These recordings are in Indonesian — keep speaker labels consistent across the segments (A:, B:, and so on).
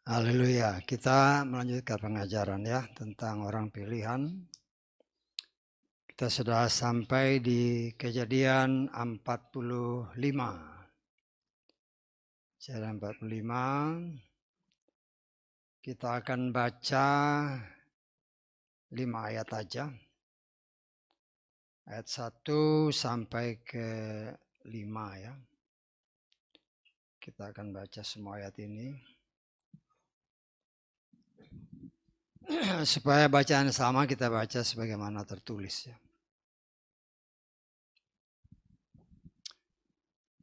A: Haleluya, kita melanjutkan pengajaran ya tentang orang pilihan. Kita sudah sampai di Kejadian 45. Kejadian 45. Kita akan baca 5 ayat aja. Ayat 1 sampai ke 5 ya. Kita akan baca semua ayat ini. Supaya bacaan sama kita baca sebagaimana tertulis ya.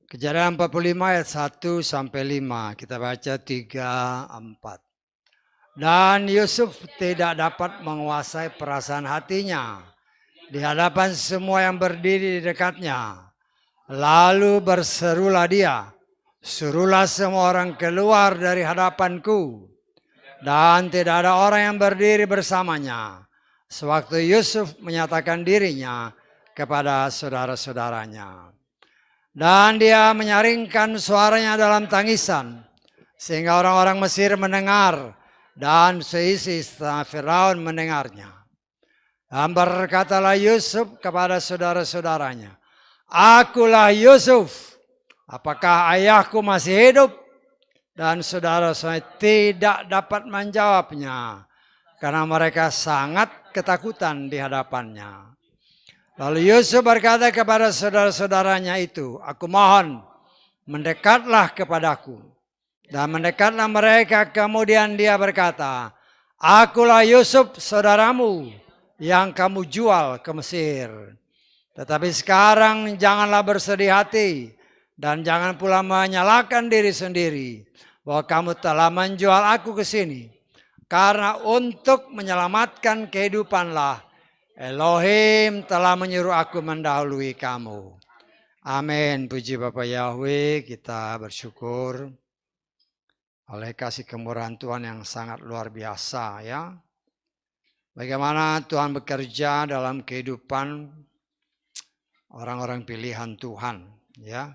A: Kejadian 45 ayat 1 sampai 5. Kita baca 3, 4. Dan Yusuf tidak dapat menguasai perasaan hatinya di hadapan semua yang berdiri di dekatnya. Lalu berserulah dia, suruhlah semua orang keluar dari hadapanku. Dan tidak ada orang yang berdiri bersamanya. Sewaktu Yusuf menyatakan dirinya kepada saudara-saudaranya. Dan dia menyaringkan suaranya dalam tangisan. Sehingga orang-orang Mesir mendengar. Dan seisi istana Firaun mendengarnya. Dan berkatalah Yusuf kepada saudara-saudaranya. Akulah Yusuf. Apakah ayahku masih hidup? Dan saudara-saudara tidak dapat menjawabnya. Karena mereka sangat ketakutan di hadapannya. Lalu Yusuf berkata kepada saudara-saudaranya itu, aku mohon mendekatlah kepadaku. Dan mendekatlah mereka, kemudian dia berkata, akulah Yusuf saudaramu yang kamu jual ke Mesir. Tetapi sekarang janganlah bersedih hati dan jangan pula menyalahkan diri sendiri bahwa kamu telah menjual aku ke sini. Karena untuk menyelamatkan kehidupanlah Elohim telah menyuruh aku mendahului kamu. Amin. Puji Bapa Yahweh, kita bersyukur oleh kasih kemurahan Tuhan yang sangat luar biasa ya. Bagaimana Tuhan bekerja dalam kehidupan orang-orang pilihan Tuhan ya.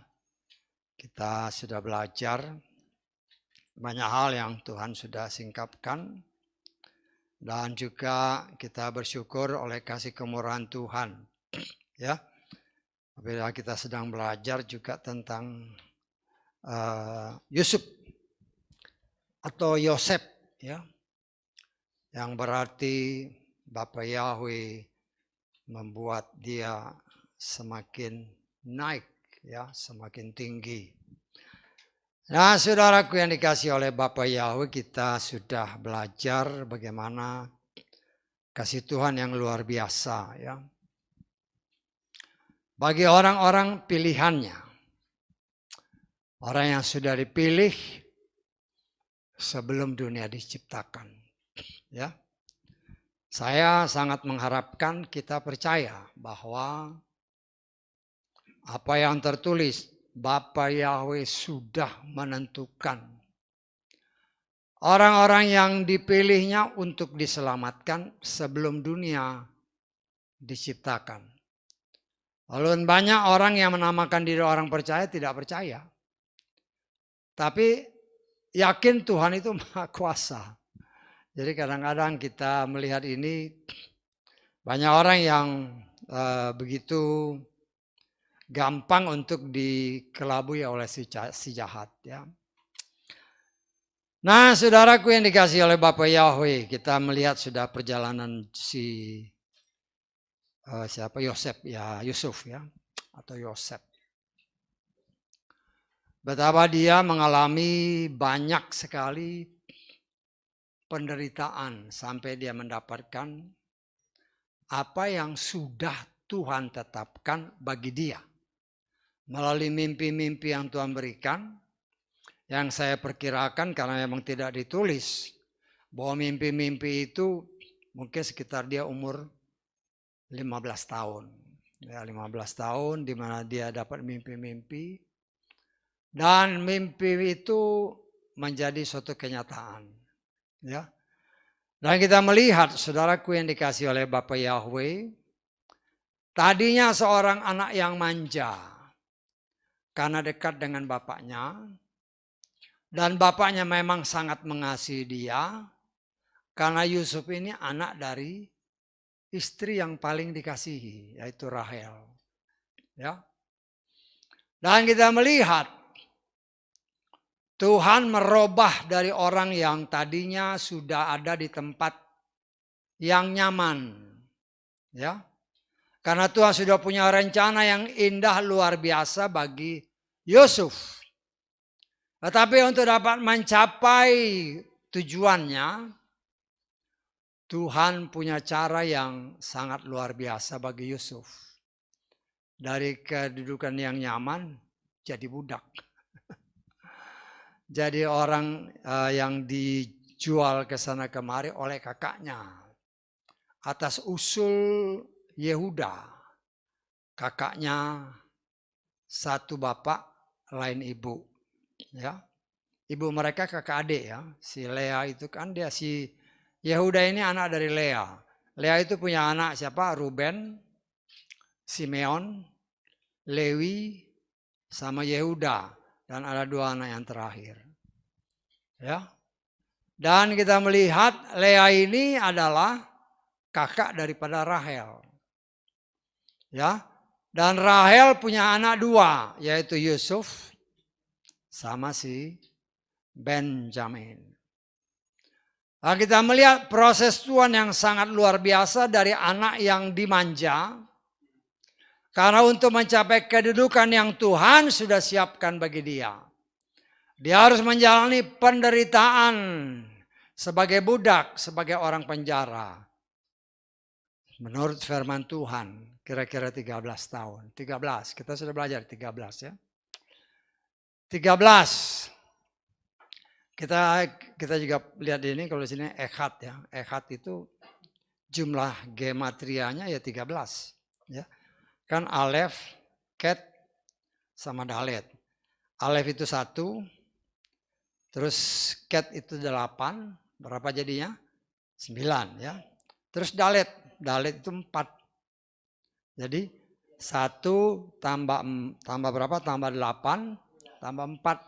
A: Kita sudah belajar banyak hal yang Tuhan sudah singkapkan. Dan juga kita bersyukur oleh kasih kemurahan Tuhan ya. Apabila kita sedang belajar juga tentang Yusuf atau Yosef ya, yang berarti Bapa Yahweh membuat dia semakin naik ya, semakin tinggi. Nah, saudaraku yang dikasih oleh Bapa Yahweh, kita sudah belajar bagaimana kasih Tuhan yang luar biasa ya. Bagi orang-orang pilihannya, orang yang sudah dipilih sebelum dunia diciptakan. Ya, saya sangat mengharapkan kita percaya bahwa apa yang tertulis Bapa Yahweh sudah menentukan orang-orang yang dipilihnya untuk diselamatkan sebelum dunia diciptakan. Lalu banyak orang yang menamakan diri orang percaya tidak percaya. Tapi yakin Tuhan itu Maha Kuasa. Jadi kadang-kadang kita melihat ini banyak orang yang begitu gampang untuk dikelabui oleh si jahat ya. Nah, saudaraku yang dikasih oleh Bapa Yahweh, kita melihat sudah perjalanan Yosef ya, Yusuf ya, atau Yosef. Betapa dia mengalami banyak sekali penderitaan sampai dia mendapatkan apa yang sudah Tuhan tetapkan bagi dia. Melalui mimpi-mimpi yang Tuhan berikan, yang saya perkirakan karena memang tidak ditulis, bahwa mimpi-mimpi itu mungkin sekitar dia umur 15 tahun. Ya, 15 tahun di mana dia dapat mimpi-mimpi. Dan mimpi itu menjadi suatu kenyataan. Ya. Dan kita melihat saudaraku yang dikasih oleh Bapa Yahweh, tadinya seorang anak yang manja. karena dekat dengan bapaknya. Dan bapaknya memang sangat mengasihi dia. Karena Yusuf ini anak dari istri yang paling dikasihi, yaitu Rahel. Ya. Dan kita melihat Tuhan merubah dari orang yang tadinya sudah ada di tempat yang nyaman. Ya. Karena Tuhan sudah punya rencana yang indah luar biasa bagi Yusuf. Tetapi untuk dapat mencapai tujuannya, Tuhan punya cara yang sangat luar biasa bagi Yusuf. Dari kedudukan yang nyaman jadi budak. Jadi orang yang dijual ke sana kemari oleh kakaknya. Atas usul Yehuda. Kakaknya satu bapak lain ibu. Ya. Ibu mereka kakak adik ya. Si Lea itu kan dia si Yehuda ini anak dari Lea. Lea itu punya anak siapa? Ruben, Simeon, Lewi, sama Yehuda. Dan ada 2 anak yang terakhir. Ya. Dan kita melihat Lea ini adalah kakak daripada Rahel. Ya. Dan Rahel punya anak 2, yaitu Yusuf sama si Benjamin. Nah, kita melihat proses Tuhan yang sangat luar biasa dari anak yang dimanja. Karena untuk mencapai kedudukan yang Tuhan sudah siapkan bagi dia. Dia harus menjalani penderitaan sebagai budak, sebagai orang penjara. Menurut firman Tuhan, kira-kira 13 tahun. 13, kita sudah belajar 13 ya. 13. Kita juga lihat ini kalau di sini Echad ya. Echad itu jumlah gematrianya ya 13 ya. Kan Alef, Ket, sama Dalet. Alef itu 1, terus Ket itu 8, berapa jadinya? 9 ya. Terus Dalet itu 4. Jadi 1 tambah berapa? Tambah 8, tambah 4.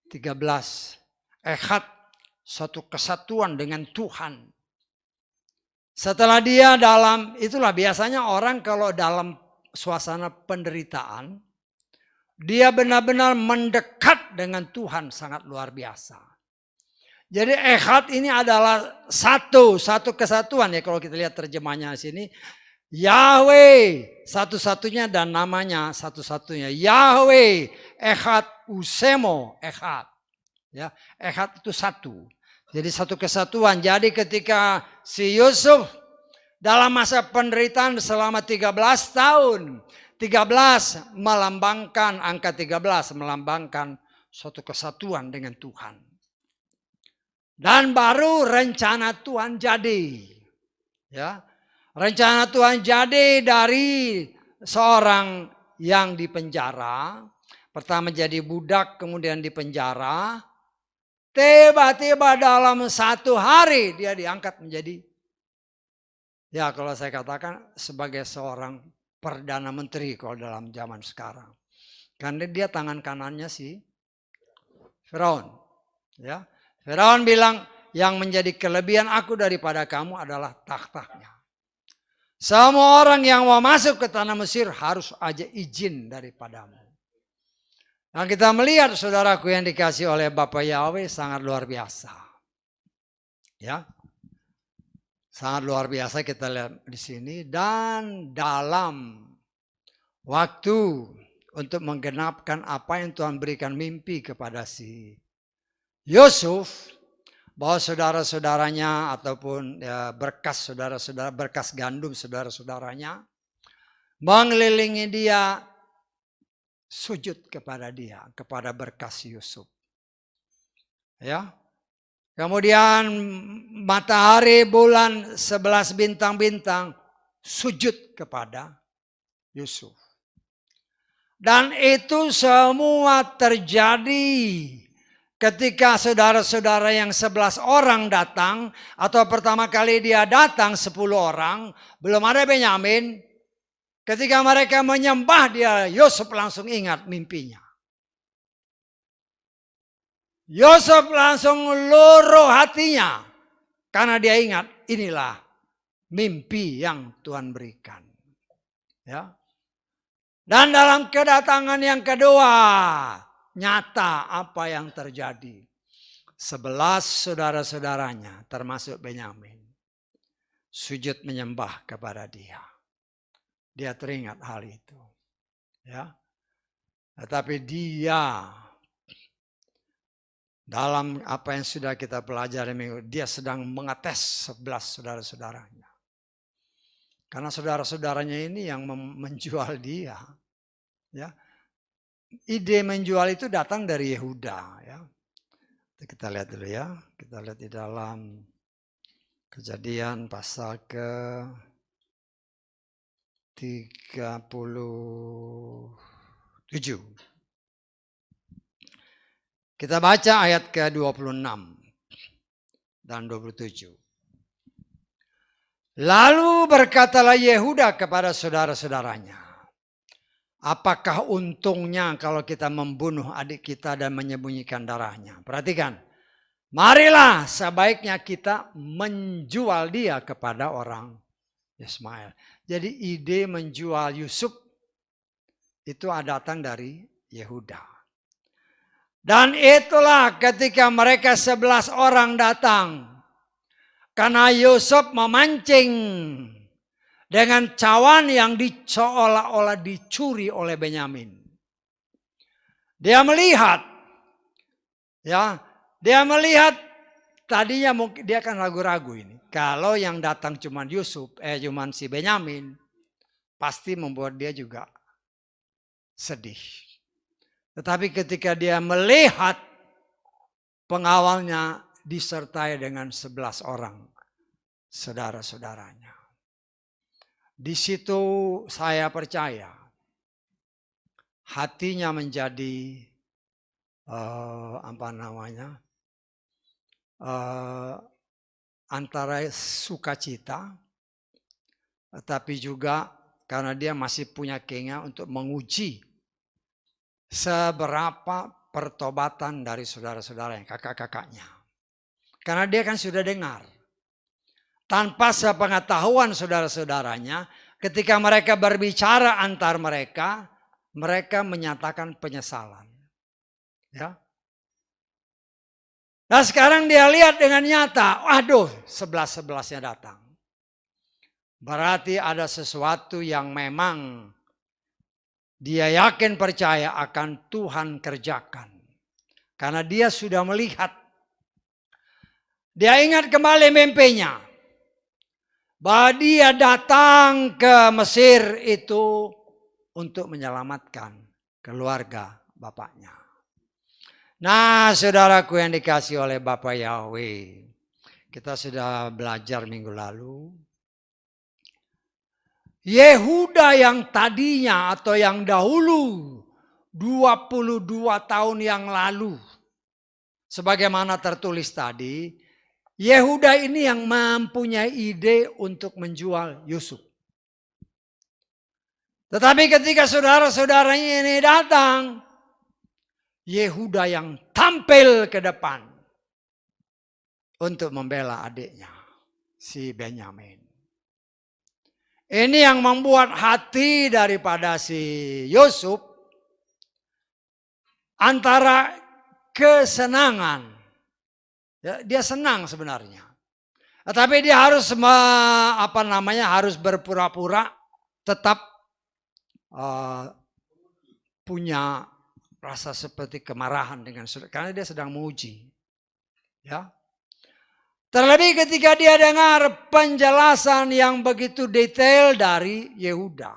A: 13. Echad, satu kesatuan dengan Tuhan. Setelah dia itulah biasanya orang kalau dalam suasana penderitaan, dia benar-benar mendekat dengan Tuhan sangat luar biasa. Jadi Echad ini adalah satu kesatuan ya kalau kita lihat terjemahnya di sini. Yahweh satu-satunya dan namanya satu-satunya. Yahweh Echad Usemo Echad. Ya, Echad itu 1. Jadi satu kesatuan. Jadi ketika si Yusuf dalam masa penderitaan selama 13 tahun. 13 melambangkan, angka 13 melambangkan suatu kesatuan dengan Tuhan. Dan baru rencana Tuhan jadi. Ya. Rencana Tuhan jadi dari seorang yang dipenjara. Pertama jadi budak, kemudian dipenjara. Tiba-tiba dalam 1 hari dia diangkat menjadi, ya kalau saya katakan sebagai seorang Perdana Menteri kalau dalam zaman sekarang. Karena dia tangan kanannya si Firaun. Ya. Firaun bilang yang menjadi kelebihan aku daripada kamu adalah tahtanya. Semua orang yang mau masuk ke tanah Mesir harus aja izin daripadamu. Nah kita melihat saudaraku yang dikasih oleh Bapak Yahweh sangat luar biasa. Ya. Sangat luar biasa kita lihat di sini. Dan dalam waktu untuk menggenapkan apa yang Tuhan berikan mimpi kepada si Yusuf. Bahwa saudara-saudaranya ataupun ya, berkas saudara-saudara, berkas gandum saudara-saudaranya mengelilingi dia, sujud kepada dia, kepada berkas Yusuf. Ya. Kemudian matahari, bulan, 11 bintang-bintang sujud kepada Yusuf. Dan itu semua terjadi ketika saudara-saudara yang 11 orang datang, atau pertama kali dia datang 10 orang, belum ada Benyamin, Ketika mereka menyembah dia, Yusuf langsung ingat mimpinya. Yusuf langsung luruh hatinya. Karena dia ingat, inilah mimpi yang Tuhan berikan. Ya. Dan dalam kedatangan yang kedua, nyata apa yang terjadi. 11 saudara-saudaranya, termasuk Benyamin, sujud menyembah kepada dia. Dia teringat hal itu. Ya. Tetapi dia dalam apa yang sudah kita pelajari minggu, dia sedang mengetes 11 saudara-saudaranya. Karena saudara-saudaranya ini yang menjual dia. Ya. Ide menjual itu datang dari Yehuda. Ya. Kita lihat dulu ya. Kita lihat di dalam Kejadian pasal ke 37. Kita baca ayat ke-26 dan 27. Lalu berkatalah Yehuda kepada saudara-saudaranya, apakah untungnya kalau kita membunuh adik kita dan menyembunyikan darahnya? Perhatikan, marilah sebaiknya kita menjual dia kepada orang Ismail. Jadi ide menjual Yusuf itu datang dari Yehuda. Dan itulah ketika mereka 11 orang datang. Karena Yusuf memancing dengan cawan yang seolah-olah dicuri oleh Benyamin. Dia melihat. Ya, dia melihat tadinya mungkin dia kan ragu-ragu ini. Kalau yang datang cuma Yusuf, cuma si Benyamin, pasti membuat dia juga sedih. Tetapi ketika dia melihat pengawalnya disertai dengan 11 orang saudara-saudaranya. Di situ saya percaya hatinya menjadi antara sukacita, tetapi juga karena dia masih punya keinginan untuk menguji seberapa pertobatan dari saudara-saudaranya, kakak-kakaknya. Karena dia kan sudah dengar. Tanpa sepengetahuan saudara-saudaranya, ketika mereka berbicara antar mereka, mereka menyatakan penyesalan. Ya. Nah sekarang dia lihat dengan nyata, waduh 11-11-nya datang. Berarti ada sesuatu yang memang dia yakin percaya akan Tuhan kerjakan. Karena dia sudah melihat. Dia ingat kembali mimpinya. Bahwa dia datang ke Mesir itu untuk menyelamatkan keluarga bapaknya. Nah saudaraku yang dikasih oleh Bapak Yahweh. Kita sudah belajar minggu lalu. Yehuda yang tadinya atau yang dahulu 22 tahun yang lalu. Sebagaimana tertulis tadi, Yehuda ini yang mempunyai ide untuk menjual Yusuf. Tetapi ketika saudara-saudaranya ini datang, Yehuda yang tampil ke depan untuk membela adiknya, si Benyamin. Ini yang membuat hati daripada si Yusuf antara kesenangan. Ya, dia senang sebenarnya. Tapi dia harus harus berpura-pura tetap punya rasa seperti kemarahan dengan saudara karena dia sedang menguji. Ya. Terlebih ketika dia dengar penjelasan yang begitu detail dari Yehuda.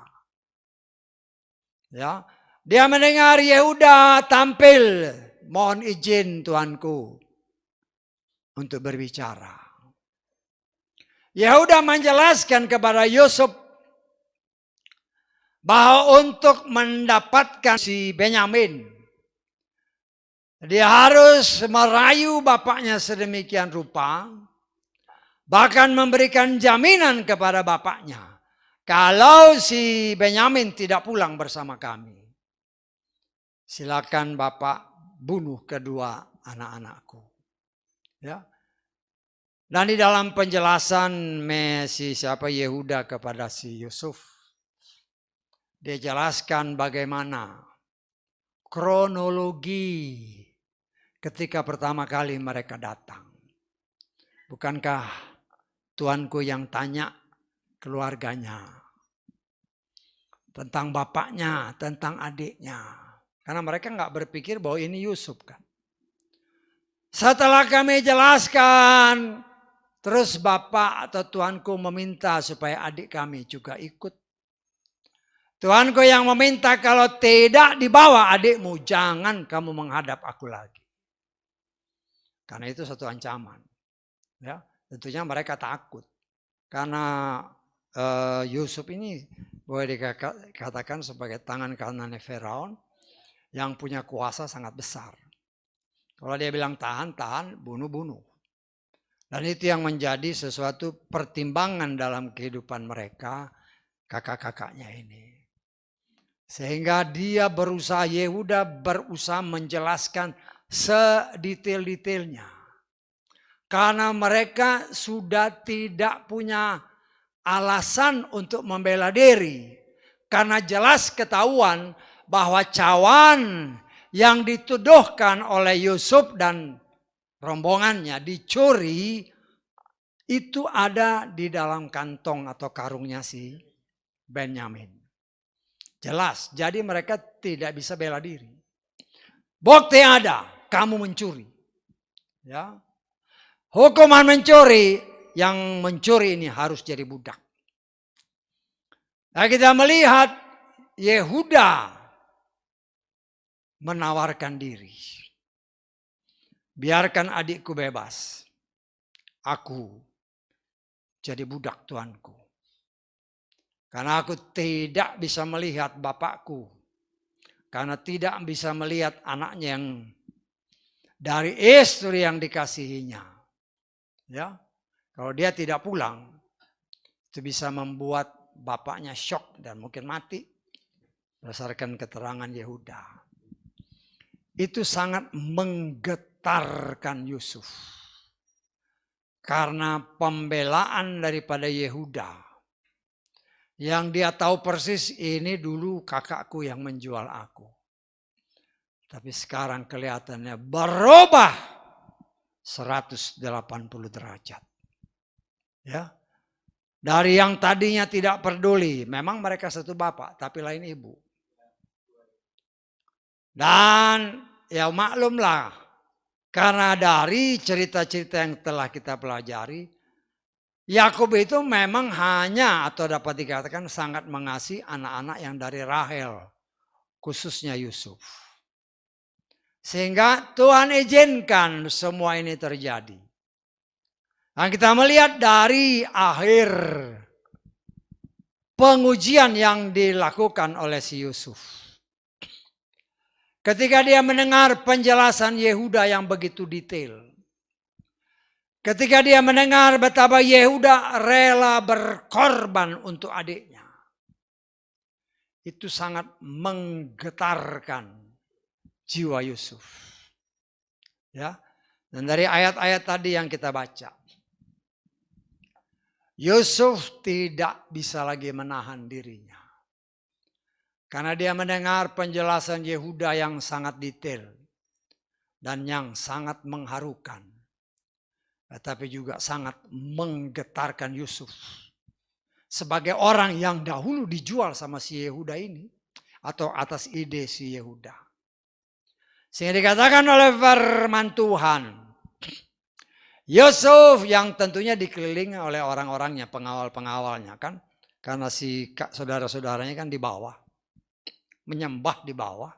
A: Ya, dia mendengar Yehuda tampil, mohon izin Tuanku untuk berbicara. Yehuda menjelaskan kepada Yusuf bahwa untuk mendapatkan si Benyamin, dia harus merayu bapaknya sedemikian rupa, bahkan memberikan jaminan kepada bapaknya. kalau si Benyamin tidak pulang bersama kami, silakan Bapak bunuh kedua anak-anakku. Ya. Dan di dalam penjelasan siapa Yehuda kepada si Yusuf, dia jelaskan bagaimana kronologi ketika pertama kali mereka datang. Bukankah Tuanku yang tanya keluarganya tentang bapaknya, tentang adiknya. Karena mereka nggak berpikir bahwa ini Yusuf kan. Setelah kami jelaskan, terus bapak atau tuanku meminta supaya adik kami juga ikut. Tuanku yang meminta kalau tidak dibawa adikmu, jangan kamu menghadap aku lagi. Karena itu satu ancaman. Ya, tentunya mereka takut. Karena Yusuf ini boleh dikatakan sebagai tangan kanan Firaun yang punya kuasa sangat besar. Kalau dia bilang tahan, tahan, bunuh, bunuh. Dan itu yang menjadi sesuatu pertimbangan dalam kehidupan mereka, kakak-kakaknya ini. Sehingga dia berusaha, Yehuda berusaha menjelaskan sedetail-detailnya. Karena mereka sudah tidak punya alasan untuk membela diri. Karena jelas ketahuan bahwa cawan yang dituduhkan oleh Yusuf dan rombongannya dicuri, itu ada di dalam kantong atau karungnya si Benyamin. Jelas, jadi mereka tidak bisa bela diri. Bukti ada, kamu mencuri. Ya. Hukuman mencuri, yang mencuri ini harus jadi budak. Nah, kita melihat Yehuda menawarkan diri. Biarkan adikku bebas. Aku jadi budak tuanku. Karena aku tidak bisa melihat bapakku. Karena tidak bisa melihat anaknya yang dari istri yang dikasihinya. Ya, kalau dia tidak pulang, itu bisa membuat bapaknya shock dan mungkin mati. Berdasarkan keterangan Yehuda. Itu sangat menggetarkan Yusuf. Karena pembelaan daripada Yehuda. Yang dia tahu persis ini dulu kakakku yang menjual aku. Tapi sekarang kelihatannya berubah 180 derajat. Ya. Dari yang tadinya tidak peduli. Memang mereka satu bapak tapi lain ibu. Dan ya maklumlah, karena dari cerita-cerita yang telah kita pelajari, Yakub itu memang hanya atau dapat dikatakan sangat mengasihi anak-anak yang dari Rahel, khususnya Yusuf. Sehingga Tuhan izinkan semua ini terjadi. Dan kita melihat dari akhir pengujian yang dilakukan oleh si Yusuf. Ketika dia mendengar penjelasan Yehuda yang begitu detail. Ketika dia mendengar betapa Yehuda rela berkorban untuk adiknya. Itu sangat menggetarkan jiwa Yusuf. Ya. Dan dari ayat-ayat tadi yang kita baca. Yusuf tidak bisa lagi menahan dirinya. Karena dia mendengar penjelasan Yehuda yang sangat detail dan yang sangat mengharukan. Tetapi juga sangat menggetarkan Yusuf. Sebagai orang yang dahulu dijual sama si Yehuda ini. Atau atas ide si Yehuda. Sehingga dikatakan oleh firman Tuhan. Yusuf yang tentunya dikelilingi oleh orang-orangnya, pengawal-pengawalnya kan. Karena si saudara-saudaranya kan di bawah. Menyembah di bawah,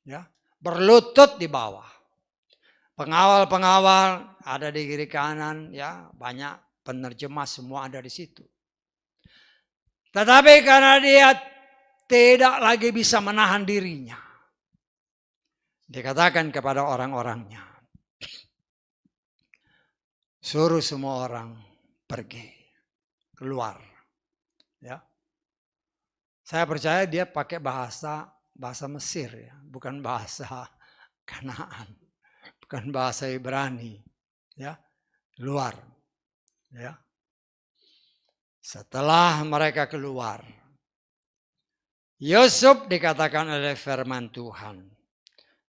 A: ya, berlutut di bawah. Pengawal-pengawal ada di kiri kanan, ya, banyak penerjemah semua ada di situ. Tetapi karena dia tidak lagi bisa menahan dirinya, dikatakan kepada orang-orangnya, suruh semua orang pergi, keluar. Saya percaya dia pakai bahasa Mesir ya, bukan bahasa Kanaan, bukan bahasa Ibrani, ya, luar, ya. Setelah mereka keluar, Yusuf dikatakan oleh firman Tuhan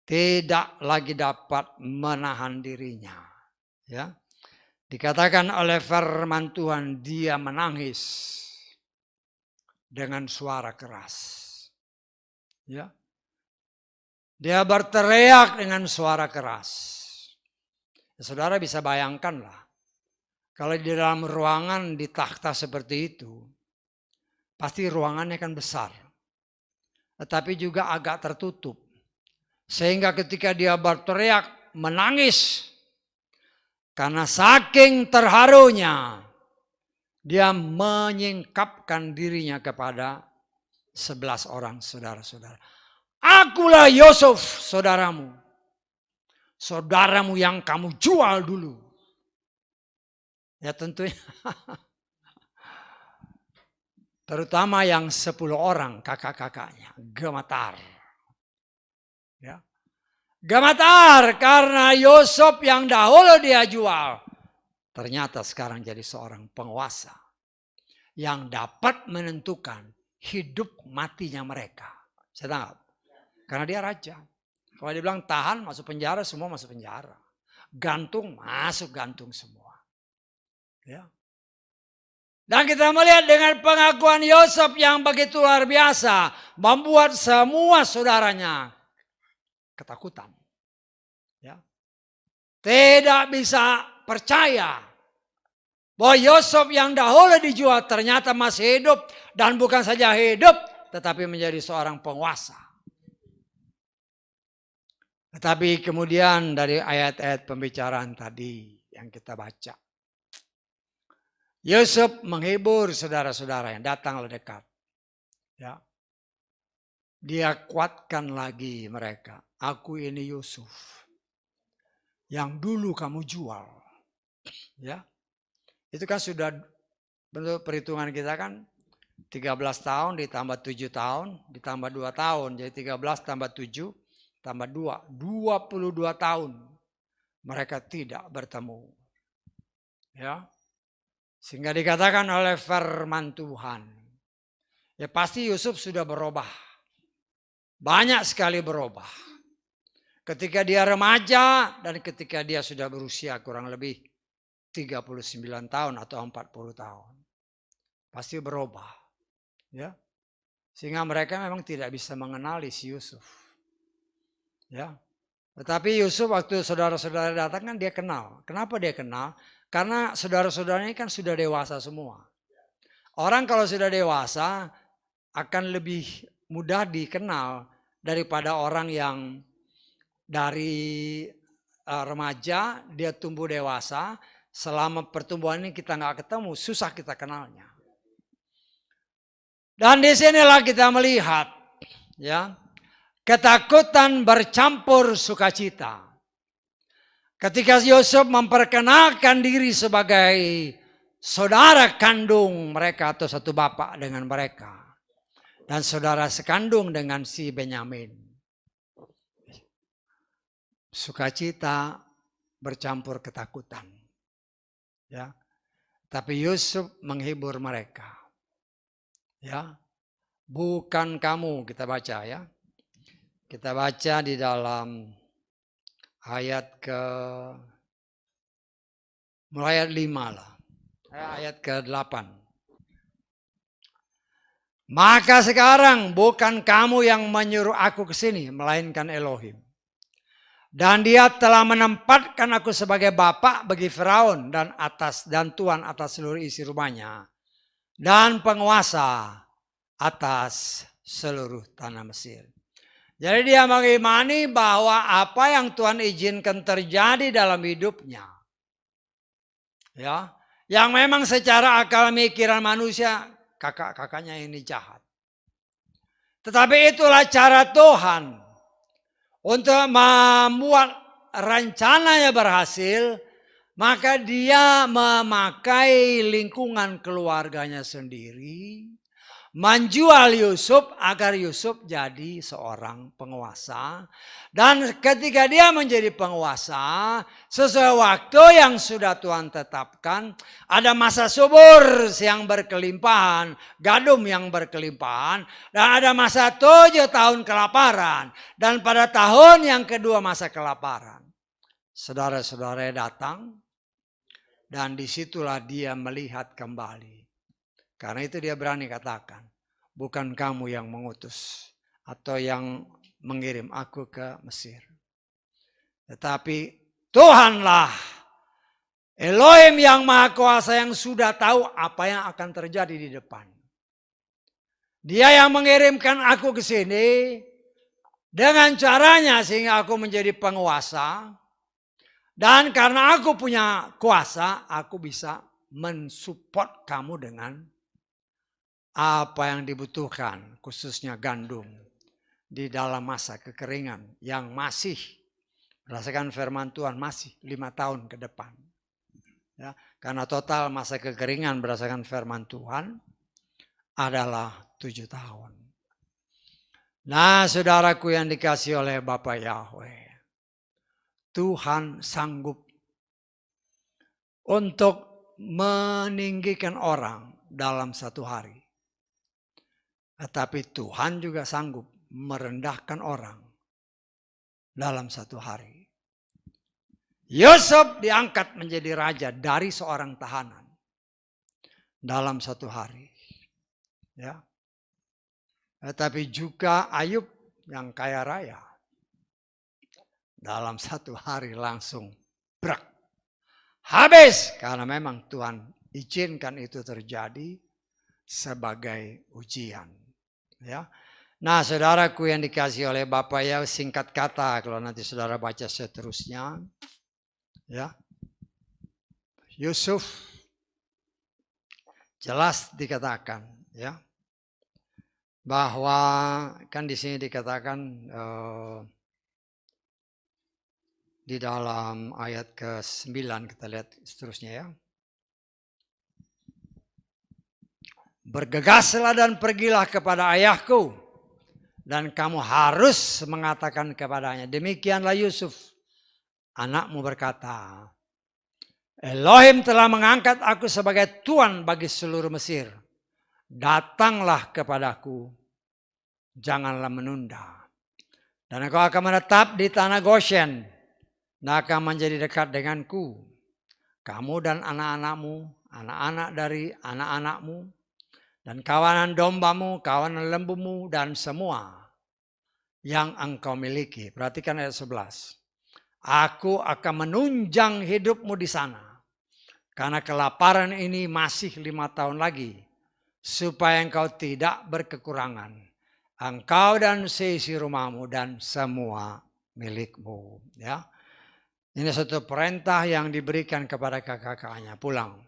A: tidak lagi dapat menahan dirinya, ya. Dikatakan oleh firman Tuhan dia menangis dengan suara keras, ya. Dia berteriak dengan suara keras. Ya, saudara bisa bayangkanlah, kalau di dalam ruangan di takhta seperti itu, pasti ruangannya kan besar, tetapi juga agak tertutup. Sehingga ketika dia berteriak, menangis, karena saking terharunya, dia menyingkapkan dirinya kepada 11 orang saudara-saudara. Akulah Yusuf, saudaramu. Saudaramu yang kamu jual dulu. Ya tentunya. Terutama yang 10 orang kakak-kakaknya. Gemetar. Ya. Gemetar karena Yusuf yang dahulu dia jual. Ternyata sekarang jadi seorang penguasa. Yang dapat menentukan hidup matinya mereka. Saya tangkap. Karena dia raja. Kalau dia bilang tahan masuk penjara, semua masuk penjara. Gantung masuk gantung semua. Ya. Dan kita melihat dengan pengakuan Yusuf yang begitu luar biasa. Membuat semua saudaranya ketakutan. Ya. Tidak bisa percaya bahwa Yusuf yang dahulu dijual ternyata masih hidup. Dan bukan saja hidup, tetapi menjadi seorang penguasa. Tetapi kemudian dari ayat-ayat pembicaraan tadi yang kita baca. Yusuf menghibur saudara-saudara yang datang dekat. Ya. Dia kuatkan lagi mereka. Aku ini Yusuf. Yang dulu kamu jual. Ya. Itu kan sudah bentuk perhitungan kita kan 13 tahun ditambah 7 tahun ditambah 2 tahun. Jadi 13 tambah 7 tambah 2. 22 tahun mereka tidak bertemu. Ya. Sehingga dikatakan oleh firman Tuhan. Ya pasti Yusuf sudah berubah. Banyak sekali berubah. Ketika dia remaja dan ketika dia sudah berusia kurang lebih 39 tahun atau 40 tahun. Pasti berubah. Ya. Sehingga mereka memang tidak bisa mengenali si Yusuf. Ya. Tetapi Yusuf waktu saudara-saudara datang kan dia kenal. Kenapa dia kenal? Karena saudara-saudaranya kan sudah dewasa semua. Orang kalau sudah dewasa akan lebih mudah dikenal daripada orang yang dari remaja dia tumbuh dewasa. Selama pertumbuhan ini kita nggak ketemu, susah kita kenalnya. Dan disinilah kita melihat, ya, ketakutan bercampur sukacita. Ketika Yusuf memperkenalkan diri sebagai saudara kandung mereka atau satu bapak dengan mereka. Dan saudara sekandung dengan si Benyamin. Sukacita bercampur ketakutan. Ya. Tapi Yusuf menghibur mereka. Ya. Bukan kamu, kita baca ya. Kita baca di dalam ayat mulai ayat 5 lah. Ayat ke-8. Maka sekarang bukan kamu yang menyuruh aku ke sini, melainkan Elohim. Dan dia telah menempatkan aku sebagai bapak bagi Firaun dan tuan atas seluruh isi rumahnya. Dan penguasa atas seluruh tanah Mesir. Jadi dia mengimani bahwa apa yang Tuhan izinkan terjadi dalam hidupnya. Ya, yang memang secara akal mikiran manusia kakak-kakaknya ini jahat. Tetapi itulah cara Tuhan untuk membuat rencananya berhasil, maka dia memakai lingkungan keluarganya sendiri, menjual Yusuf agar Yusuf jadi seorang penguasa. Dan ketika dia menjadi penguasa, sesuai waktu yang sudah Tuhan tetapkan, ada masa subur yang berkelimpahan, gadum yang berkelimpahan, dan ada masa 7 tahun kelaparan. Dan pada tahun yang kedua masa kelaparan, saudara-saudara datang, dan disitulah dia melihat kembali. Karena itu dia berani katakan, bukan kamu yang mengutus atau yang mengirim aku ke Mesir. Tetapi Tuhanlah, Elohim yang Maha Kuasa yang sudah tahu apa yang akan terjadi di depan. Dia yang mengirimkan aku ke sini dengan caranya sehingga aku menjadi penguasa. Dan karena aku punya kuasa, aku bisa mensupport kamu dengan apa yang dibutuhkan, khususnya gandum di dalam masa kekeringan yang masih berdasarkan firman Tuhan masih 5 tahun ke depan. Ya, karena total masa kekeringan berdasarkan firman Tuhan adalah 7 tahun. Nah, saudaraku yang dikasih oleh Bapa Yahweh, Tuhan sanggup untuk meninggikan orang dalam 1 hari. Tetapi Tuhan juga sanggup merendahkan orang dalam 1 hari. Yusuf diangkat menjadi raja dari seorang tahanan dalam 1 hari. Ya. Tetapi juga Ayub yang kaya raya dalam 1 hari langsung brak. Habis karena memang Tuhan izinkan itu terjadi sebagai ujian. Ya. Nah, saudaraku yang dikasih oleh Bapak ya, singkat kata kalau nanti saudara baca seterusnya. Ya. Yusuf jelas dikatakan ya bahwa kan di sini dikatakan di dalam ayat ke-9 kita lihat seterusnya ya. Bergegaslah dan pergilah kepada ayahku, dan kamu harus mengatakan kepadanya, demikianlah Yusuf, anakmu berkata, Elohim telah mengangkat aku sebagai tuan bagi seluruh Mesir. Datanglah kepadaku, janganlah menunda. Dan engkau akan menetap di tanah Goshen, dan akan menjadi dekat denganku. Kamu dan anak-anakmu, anak-anak dari anak-anakmu, dan kawanan dombamu, kawanan lembumu, dan semua yang engkau miliki. Perhatikan ayat 11. Aku akan menunjang hidupmu di sana. Karena kelaparan ini masih 5 tahun lagi. Supaya engkau tidak berkekurangan. Engkau dan seisi rumahmu dan semua milikmu. Ya. Ini satu perintah yang diberikan kepada kakak-kakaknya. Pulang.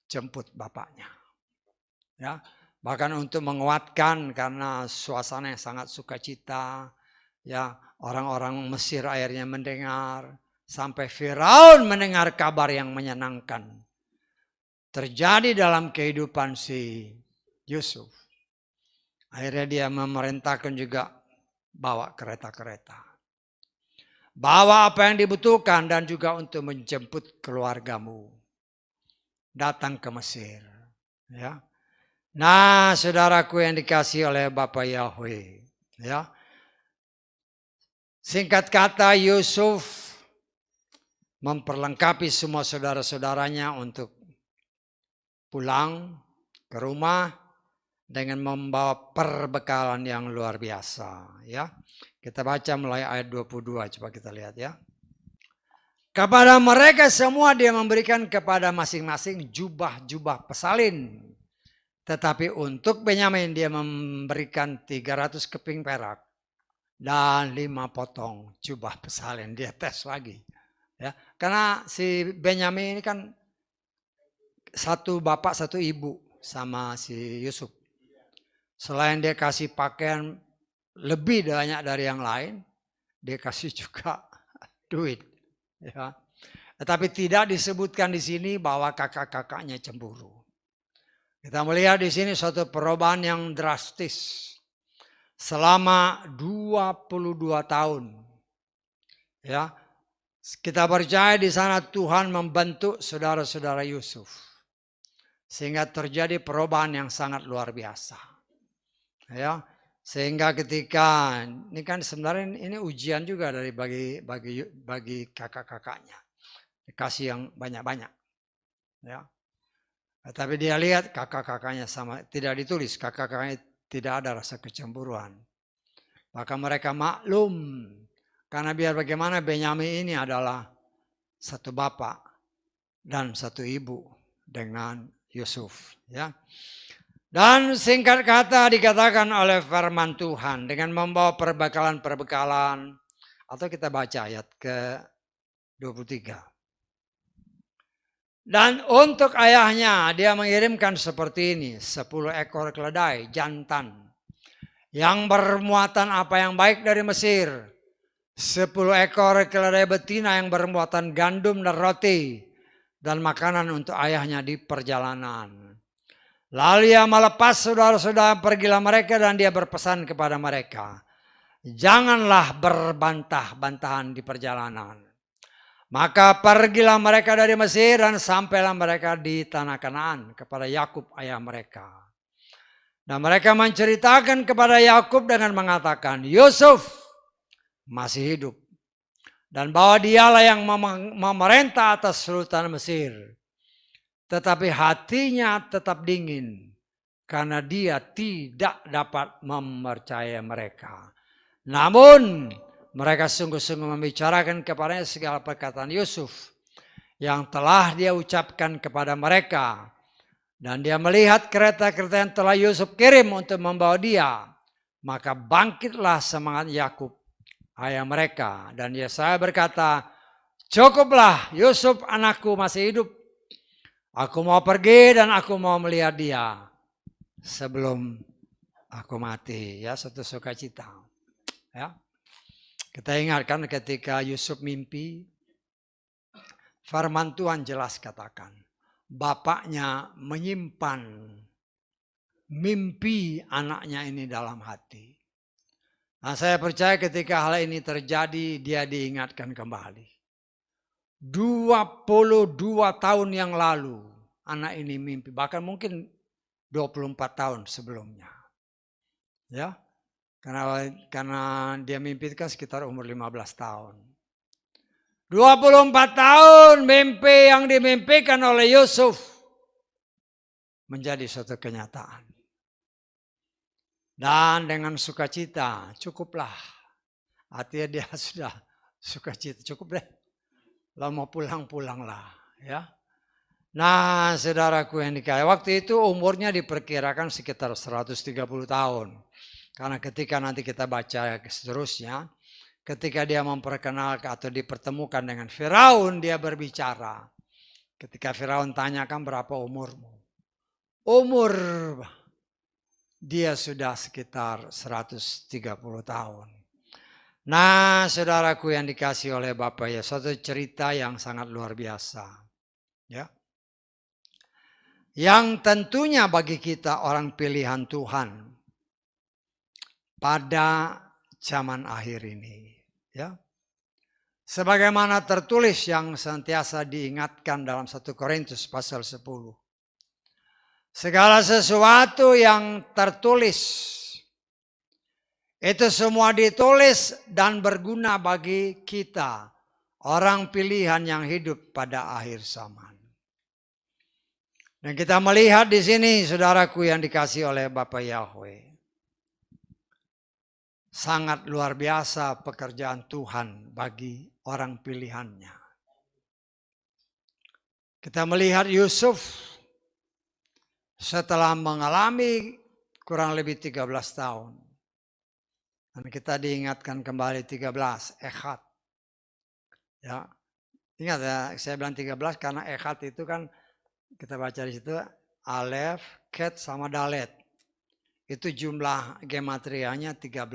A: Jemput bapaknya. Ya, bahkan untuk menguatkan karena suasana yang sangat sukacita, ya orang-orang Mesir akhirnya mendengar, sampai Firaun mendengar kabar yang menyenangkan terjadi dalam kehidupan si Yusuf. Akhirnya dia memerintahkan juga bawa kereta-kereta, bawa apa yang dibutuhkan dan juga untuk menjemput keluargamu datang ke Mesir. Ya. Nah, saudaraku yang dikasih oleh Bapak Yahweh, ya. Singkat kata, Yusuf memperlengkapi semua saudara-saudaranya untuk pulang ke rumah dengan membawa perbekalan yang luar biasa, ya. Kita baca mulai ayat 22, coba kita lihat ya. Kepada mereka semua dia memberikan kepada masing-masing jubah-jubah pesalin. Tetapi untuk Benyamin dia memberikan 300 keping perak dan 5 potong jubah pesalin. Dia tes lagi. Ya, karena si Benyamin ini kan satu bapak satu ibu sama si Yusuf. Selain dia kasih pakaian lebih banyak dari yang lain, dia kasih juga duit. Ya. Tetapi tidak disebutkan di sini bahwa kakak-kakaknya cemburu. Kita melihat di sini suatu perubahan yang drastis selama 22 tahun. Ya, kita percaya di sana Tuhan membentuk saudara-saudara Yusuf sehingga terjadi perubahan yang sangat luar biasa. Ya, sehingga ketika ini kan sebenarnya ini ujian juga dari bagi kakak-kakaknya, dikasih yang banyak-banyak. Ya, tapi dia lihat kakak-kakaknya sama, tidak ditulis kakak-kakaknya tidak ada rasa kecemburuan. Maka mereka maklum karena biar bagaimana Benyamin ini adalah satu bapak dan satu ibu dengan Yusuf. Ya. Dan singkat kata dikatakan oleh firman Tuhan dengan membawa perbekalan-perbekalan. Atau kita baca ayat ke-23. Dan untuk ayahnya dia mengirimkan seperti ini, 10 ekor keledai jantan yang bermuatan apa yang baik dari Mesir, 10 ekor keledai betina yang bermuatan gandum dan roti, dan makanan untuk ayahnya di perjalanan. Lalu ia melepas saudara-saudara, pergilah mereka dan dia berpesan kepada mereka, janganlah berbantah-bantahan di perjalanan. Maka pergilah mereka dari Mesir dan sampailah mereka di tanah Kanaan kepada Yakub ayah mereka. Dan mereka menceritakan kepada Yakub dengan mengatakan, Yusuf masih hidup. Dan bahwa dialah yang memerintah atas seluruh tanah Mesir. Tetapi hatinya tetap dingin karena dia tidak dapat mempercayai mereka. Namun mereka sungguh-sungguh membicarakan kepadanya segala perkataan Yusuf yang telah dia ucapkan kepada mereka. Dan dia melihat kereta-kereta yang telah Yusuf kirim untuk membawa dia. Maka bangkitlah semangat Yakub ayah mereka. Dan Yesaya berkata, cukuplah, Yusuf anakku masih hidup. Aku mau pergi dan aku mau melihat dia sebelum aku mati. Ya, satu sukacita. Ya. Kita ingatkan ketika Yusuf mimpi, firman Tuhan jelas katakan, bapaknya menyimpan mimpi anaknya ini dalam hati. Nah, saya percaya ketika hal ini terjadi, dia diingatkan kembali. 22 tahun yang lalu, anak ini mimpi, bahkan mungkin 24 tahun sebelumnya. Ya, karena dia mimpi kan sekitar umur 15 tahun. 24 tahun mimpi yang dimimpikan oleh Yusuf menjadi suatu kenyataan. Dan dengan sukacita, cukuplah. Artinya dia sudah sukacita, cukup deh. Lo mau pulang-pulanglah. Ya. Nah, saudaraku yang dikasih, waktu itu umurnya diperkirakan sekitar 130 tahun. Karena ketika nanti kita baca seterusnya, ketika dia memperkenalkan atau dipertemukan dengan Firaun, dia berbicara. Ketika Firaun tanyakan berapa umurmu? Umur dia sudah sekitar 130 tahun. Nah, saudaraku yang dikasih oleh Bapak ya, suatu cerita yang sangat luar biasa. Ya. Yang tentunya bagi kita orang pilihan Tuhan pada zaman akhir ini, ya. Sebagaimana tertulis yang senantiasa diingatkan dalam 1 Korintus pasal 10. Segala sesuatu yang tertulis itu semua ditulis dan berguna bagi kita, orang pilihan yang hidup pada akhir zaman. Dan kita melihat di sini, saudaraku yang dikasih oleh Bapak Yahweh, sangat luar biasa pekerjaan Tuhan bagi orang pilihannya. Kita melihat Yusuf setelah mengalami kurang lebih 13 tahun. Dan kita diingatkan kembali 13, Echad. Ya. Ingat ya, saya bilang 13 karena Echad itu kan kita baca di situ Alef, Ket sama Dalet. Itu jumlah gematrianya 13.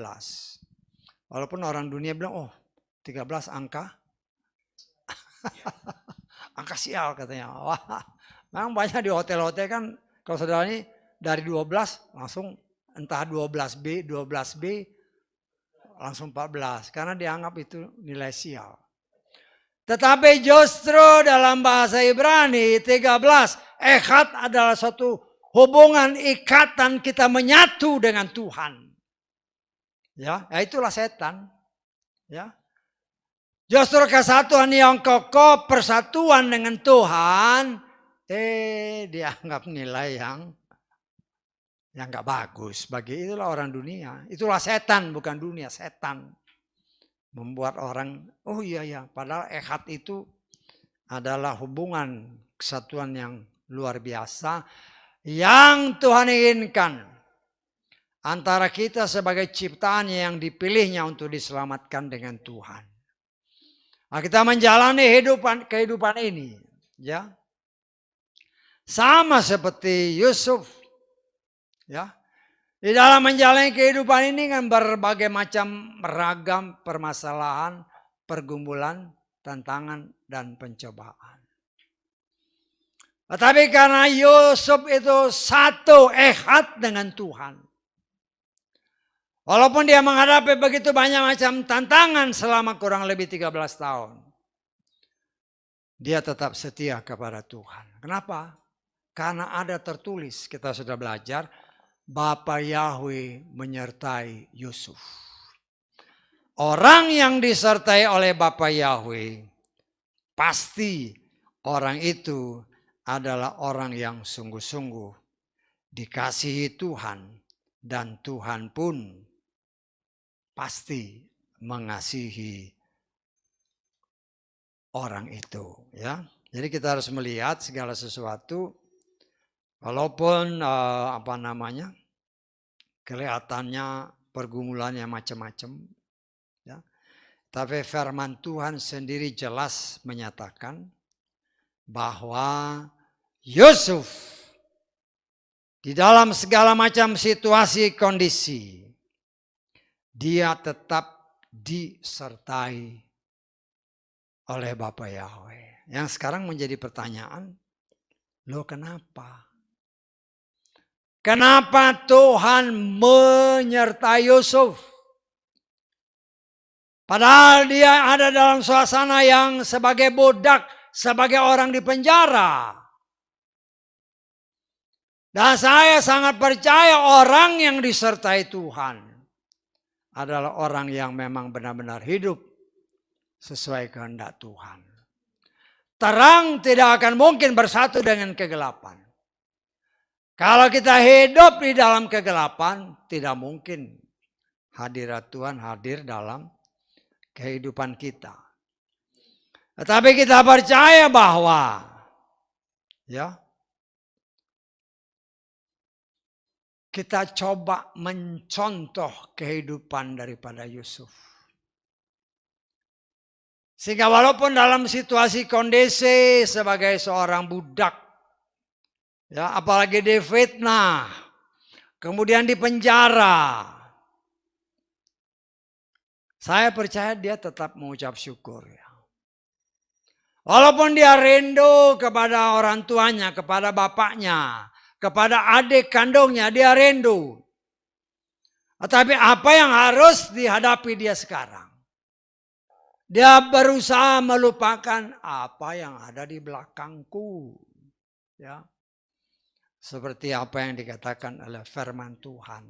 A: Walaupun orang dunia bilang, oh 13 angka. Angka sial katanya. Wah, memang banyak di hotel-hotel kan Kalau saudara ini dari 12 langsung entah 12B, 12B langsung 14. Karena dianggap itu nilai sial. Tetapi justru dalam bahasa Ibrani 13, echad adalah suatu hubungan ikatan kita menyatu dengan Tuhan. Ya itulah setan. Ya. Justru kesatuan yang kokoh, persatuan dengan Tuhan, dianggap nilai yang nggak bagus. Bagi itulah orang dunia. Itulah setan, bukan dunia, setan. Membuat orang, oh iya, padahal echad itu adalah hubungan kesatuan yang luar biasa. Yang Tuhan inginkan antara kita sebagai ciptaannya yang dipilihnya untuk diselamatkan dengan Tuhan. Nah, kita menjalani kehidupan ini, ya, sama seperti Yusuf, ya, di dalam menjalani kehidupan ini kan berbagai macam ragam permasalahan, pergumulan, tantangan dan pencobaan. Tetapi karena Yusuf itu satu echad dengan Tuhan. Walaupun dia menghadapi begitu banyak macam tantangan selama kurang lebih 13 tahun. Dia tetap setia kepada Tuhan. Kenapa? Karena ada tertulis, kita sudah belajar, Bapa Yahweh menyertai Yusuf. Orang yang disertai oleh Bapa Yahweh, pasti orang itu adalah orang yang sungguh-sungguh dikasihi Tuhan. Dan Tuhan pun pasti mengasihi orang itu. Ya. Jadi kita harus melihat segala sesuatu, walaupun kelihatannya pergumulannya macam-macam. Ya. Tapi firman Tuhan sendiri jelas menyatakan bahwa Yusuf di dalam segala macam situasi kondisi, dia tetap disertai oleh Bapa Yahweh. Yang sekarang menjadi pertanyaan, loh kenapa? Kenapa Tuhan menyertai Yusuf? Padahal dia ada dalam suasana yang sebagai budak, sebagai orang di penjara. Dan saya sangat percaya orang yang disertai Tuhan adalah orang yang memang benar-benar hidup sesuai kehendak Tuhan. Terang tidak akan mungkin bersatu dengan kegelapan. Kalau kita hidup di dalam kegelapan, tidak mungkin hadirat Tuhan hadir dalam kehidupan kita. Tetapi kita percaya bahwa ya, kita coba mencontoh kehidupan daripada Yusuf. Sehingga walaupun dalam situasi kondisi sebagai seorang budak, ya, apalagi difitnah, kemudian dipenjara, saya percaya dia tetap mengucap syukur. Ya. Walaupun dia rindu kepada orang tuanya, kepada bapaknya, kepada adik kandungnya, dia rindu. Tetapi apa yang harus dihadapi dia sekarang? Dia berusaha melupakan apa yang ada di belakangku. Ya. Seperti apa yang dikatakan oleh firman Tuhan.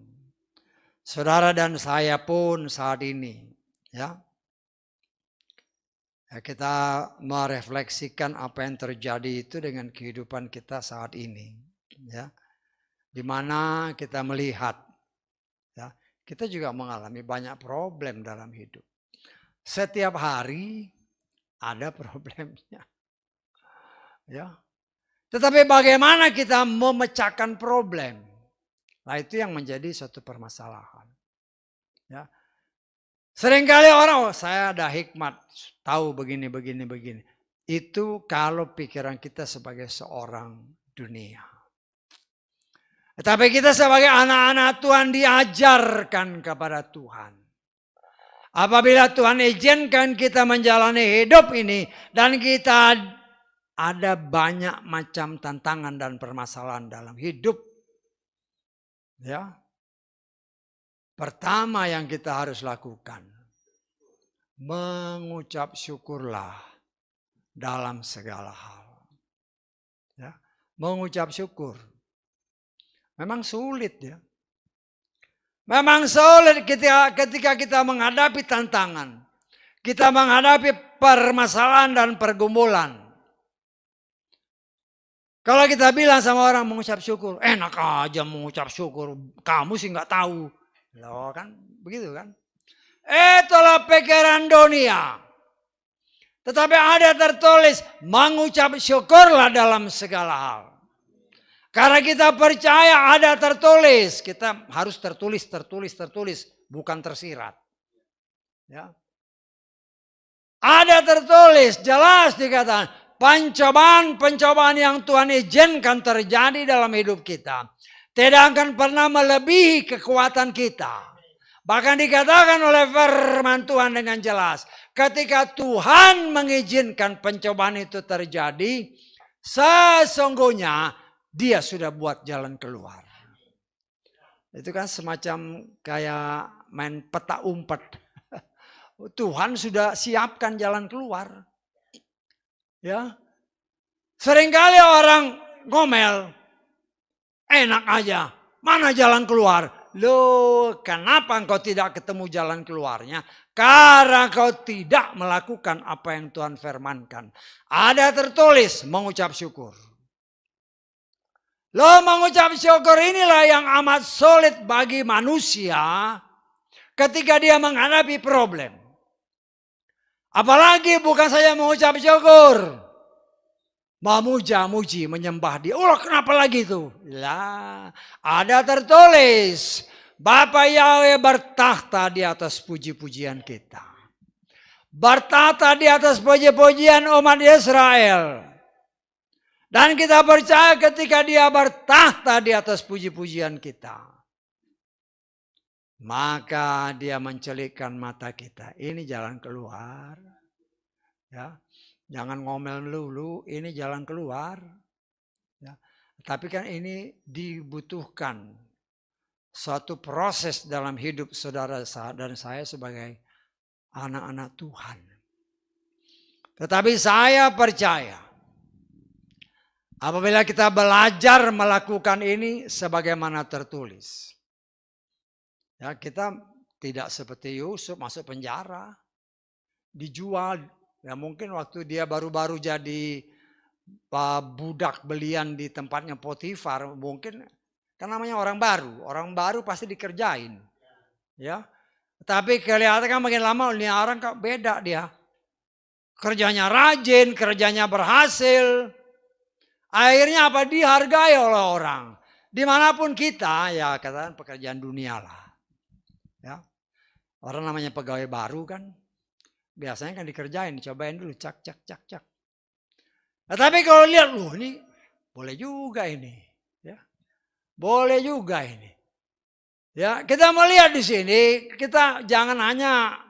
A: Saudara dan saya pun saat ini, ya, kita merefleksikan apa yang terjadi itu dengan kehidupan kita saat ini. Ya, di mana kita melihat, ya, kita juga mengalami banyak problem dalam hidup. Setiap hari ada problemnya, ya. Tetapi bagaimana kita memecahkan problem? Nah itu yang menjadi suatu permasalahan. Ya. Seringkali orang, saya ada hikmat, tahu begini. Itu kalau pikiran kita sebagai seorang dunia. Tetapi kita sebagai anak-anak Tuhan diajarkan kepada Tuhan. Apabila Tuhan izinkan kita menjalani hidup ini dan kita ada banyak macam tantangan dan permasalahan dalam hidup. Ya. Pertama yang kita harus lakukan, mengucap syukurlah dalam segala hal. Ya. Mengucap syukur. Memang sulit ya. Memang sulit ketika kita menghadapi tantangan. Kita menghadapi permasalahan dan pergumulan. Kalau kita bilang sama orang mengucap syukur, enak aja mengucap syukur. Kamu sih nggak tahu. Loh kan, begitu kan. Itulah pikiran dunia. Tetapi ada tertulis, mengucap syukurlah dalam segala hal. Karena kita percaya ada tertulis. Kita harus tertulis, bukan tersirat. Ya. Ada tertulis, jelas dikatakan, pencobaan yang Tuhan izinkan terjadi dalam hidup kita tidak akan pernah melebihi kekuatan kita. Bahkan dikatakan oleh firman Tuhan dengan jelas, ketika Tuhan mengizinkan pencobaan itu terjadi, sesungguhnya Dia sudah buat jalan keluar. Itu kan semacam kayak main peta umpet. Tuhan sudah siapkan jalan keluar. Ya. Seringkali orang ngomel, enak aja, mana jalan keluar? Loh, kenapa engkau tidak ketemu jalan keluarnya? Karena kau tidak melakukan apa yang Tuhan firmankan. Ada tertulis mengucap syukur. Loh, mengucap syukur inilah yang amat sulit bagi manusia ketika dia menghadapi problem. Apalagi bukan saya mengucap syukur. Memuja-muji, menyembah Dia. Oh, kenapa lagi itu? Lah, ada tertulis. Bapa Yahweh bertahta di atas puji-pujian kita. Bertahta di atas puji-pujian umat Israel. Dan kita percaya ketika Dia bertahta di atas puji-pujian kita, maka Dia mencelikkan mata kita. Ini jalan keluar. Ya, jangan ngomel melulu, ini jalan keluar. Ya. Tapi kan ini dibutuhkan suatu proses dalam hidup saudara dan saya sebagai anak-anak Tuhan. Tetapi saya percaya, apabila kita belajar melakukan ini sebagaimana tertulis, ya, kita tidak seperti Yusuf masuk penjara, dijual. Ya mungkin waktu dia baru-baru jadi budak belian di tempatnya Potifar, mungkin kan namanya orang baru pasti dikerjain. Ya. Tapi kelihatan kan makin lama ini orang kok beda dia. Kerjanya rajin, kerjanya berhasil. Akhirnya apa? Dihargai oleh orang. Dimanapun kita, ya katakan pekerjaan dunia lah. Ya. Orang namanya pegawai baru kan. Biasanya kan dikerjain, dicobain dulu, cak. Nah, tapi kalau lihat, ini boleh juga ini. Ya. Boleh juga ini. Ya, kita melihat di sini, kita jangan hanya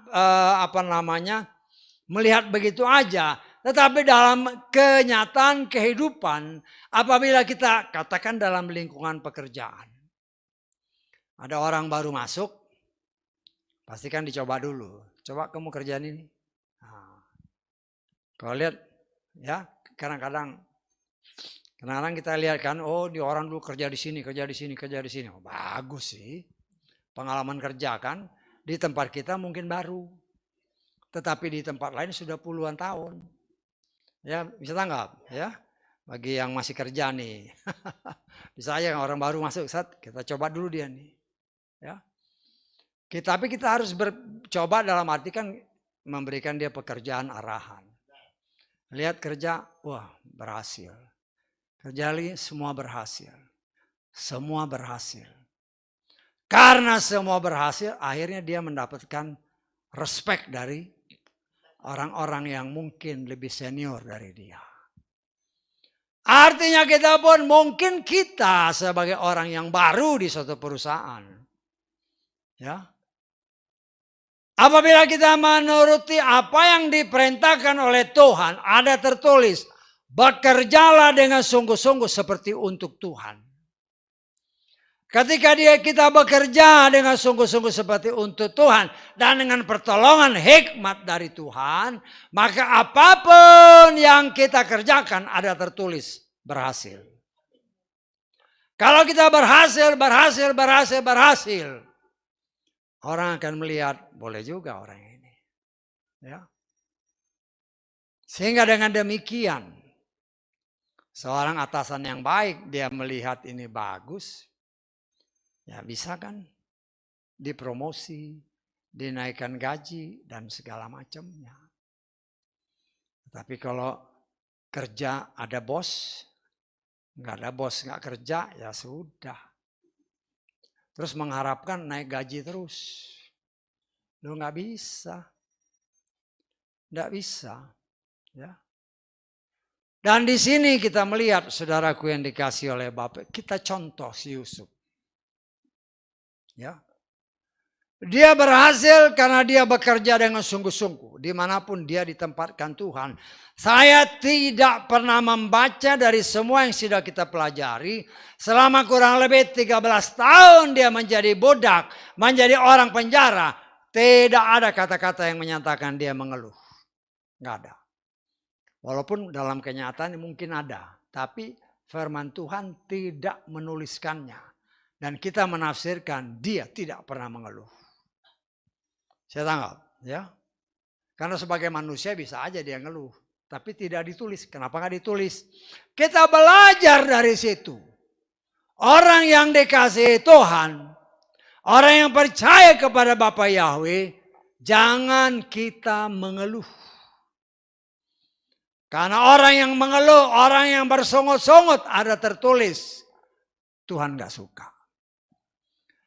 A: melihat begitu aja. Tetapi dalam kenyataan kehidupan, apabila kita katakan dalam lingkungan pekerjaan. Ada orang baru masuk, pastikan dicoba dulu. Coba kamu kerjaan ini. Nah, kalau lihat, ya kadang-kadang kita lihat kan, oh di orang dulu kerja di sini. Oh, bagus sih. Pengalaman kerja kan, di tempat kita mungkin baru. Tetapi di tempat lain sudah puluhan tahun. Ya, bisa tanggap ya. Bagi yang masih kerja nih. Bisa aja orang baru masuk, kita coba dulu dia nih. Ya. Tapi kita harus coba dalam arti kan memberikan dia pekerjaan arahan. Lihat kerja, wah berhasil. Kerja lagi semua berhasil. Semua berhasil. Karena semua berhasil, akhirnya dia mendapatkan respect dari orang-orang yang mungkin lebih senior dari dia. Artinya kita pun mungkin kita sebagai orang yang baru di suatu perusahaan. Ya. Apabila kita menuruti apa yang diperintahkan oleh Tuhan, ada tertulis, Bekerjalah dengan sungguh-sungguh seperti untuk Tuhan. Ketika kita bekerja dengan sungguh-sungguh seperti untuk Tuhan dan dengan pertolongan hikmat dari Tuhan, maka apapun yang kita kerjakan ada tertulis berhasil. Kalau kita berhasil, orang akan melihat, boleh juga orang ini. Ya. Sehingga dengan demikian, seorang atasan yang baik, dia melihat ini bagus, ya bisa kan dipromosi, dinaikkan gaji, dan segala macamnya. Tapi kalau kerja ada bos, nggak ada bos nggak kerja, ya sudah. Terus mengharapkan naik gaji terus. Lu nggak bisa. Nggak bisa. Ya. Dan di sini kita melihat saudaraku yang dikasih oleh Bapak, kita contoh si Yusuf. Ya. Dia berhasil karena dia bekerja dengan sungguh-sungguh. Dimanapun dia ditempatkan Tuhan. Saya tidak pernah membaca dari semua yang sudah kita pelajari. Selama kurang lebih 13 tahun dia menjadi budak. Menjadi orang penjara. Tidak ada kata-kata yang menyatakan dia mengeluh. Nggak ada. Walaupun dalam kenyataan mungkin ada. Tapi firman Tuhan tidak menuliskannya. Dan kita menafsirkan dia tidak pernah mengeluh. Saya tangkap, ya. Karena sebagai manusia bisa aja dia ngeluh. Tapi tidak ditulis. Kenapa nggak ditulis? Kita belajar dari situ. Orang yang dikasihi Tuhan. Orang yang percaya kepada Bapa Yahweh. Jangan kita mengeluh. Karena orang yang mengeluh, orang yang bersungut-sungut ada tertulis. Tuhan nggak suka.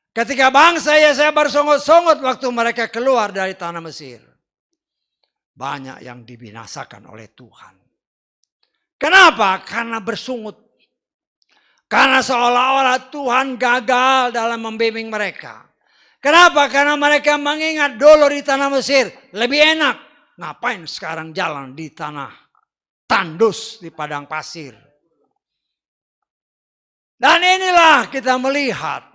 A: Ketika bangsa Yesaya bersungut-sungut waktu mereka keluar dari tanah Mesir. Banyak yang dibinasakan oleh Tuhan. Kenapa? Karena bersungut. Karena seolah-olah Tuhan gagal dalam membimbing mereka. Kenapa? Karena mereka mengingat dulu di tanah Mesir lebih enak. Ngapain sekarang jalan di tanah tandus di padang pasir. Dan inilah kita melihat.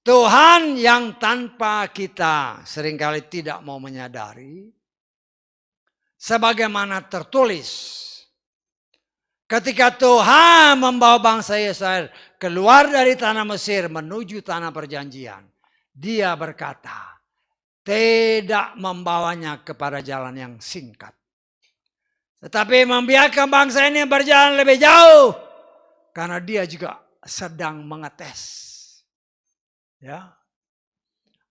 A: Tuhan yang tanpa kita seringkali tidak mau menyadari. Sebagaimana tertulis. Ketika Tuhan membawa bangsa Israel keluar dari tanah Mesir menuju tanah perjanjian. Dia berkata, tidak membawanya kepada jalan yang singkat. Tetapi membiarkan bangsa ini berjalan lebih jauh. Karena dia juga sedang mengetes. Ya,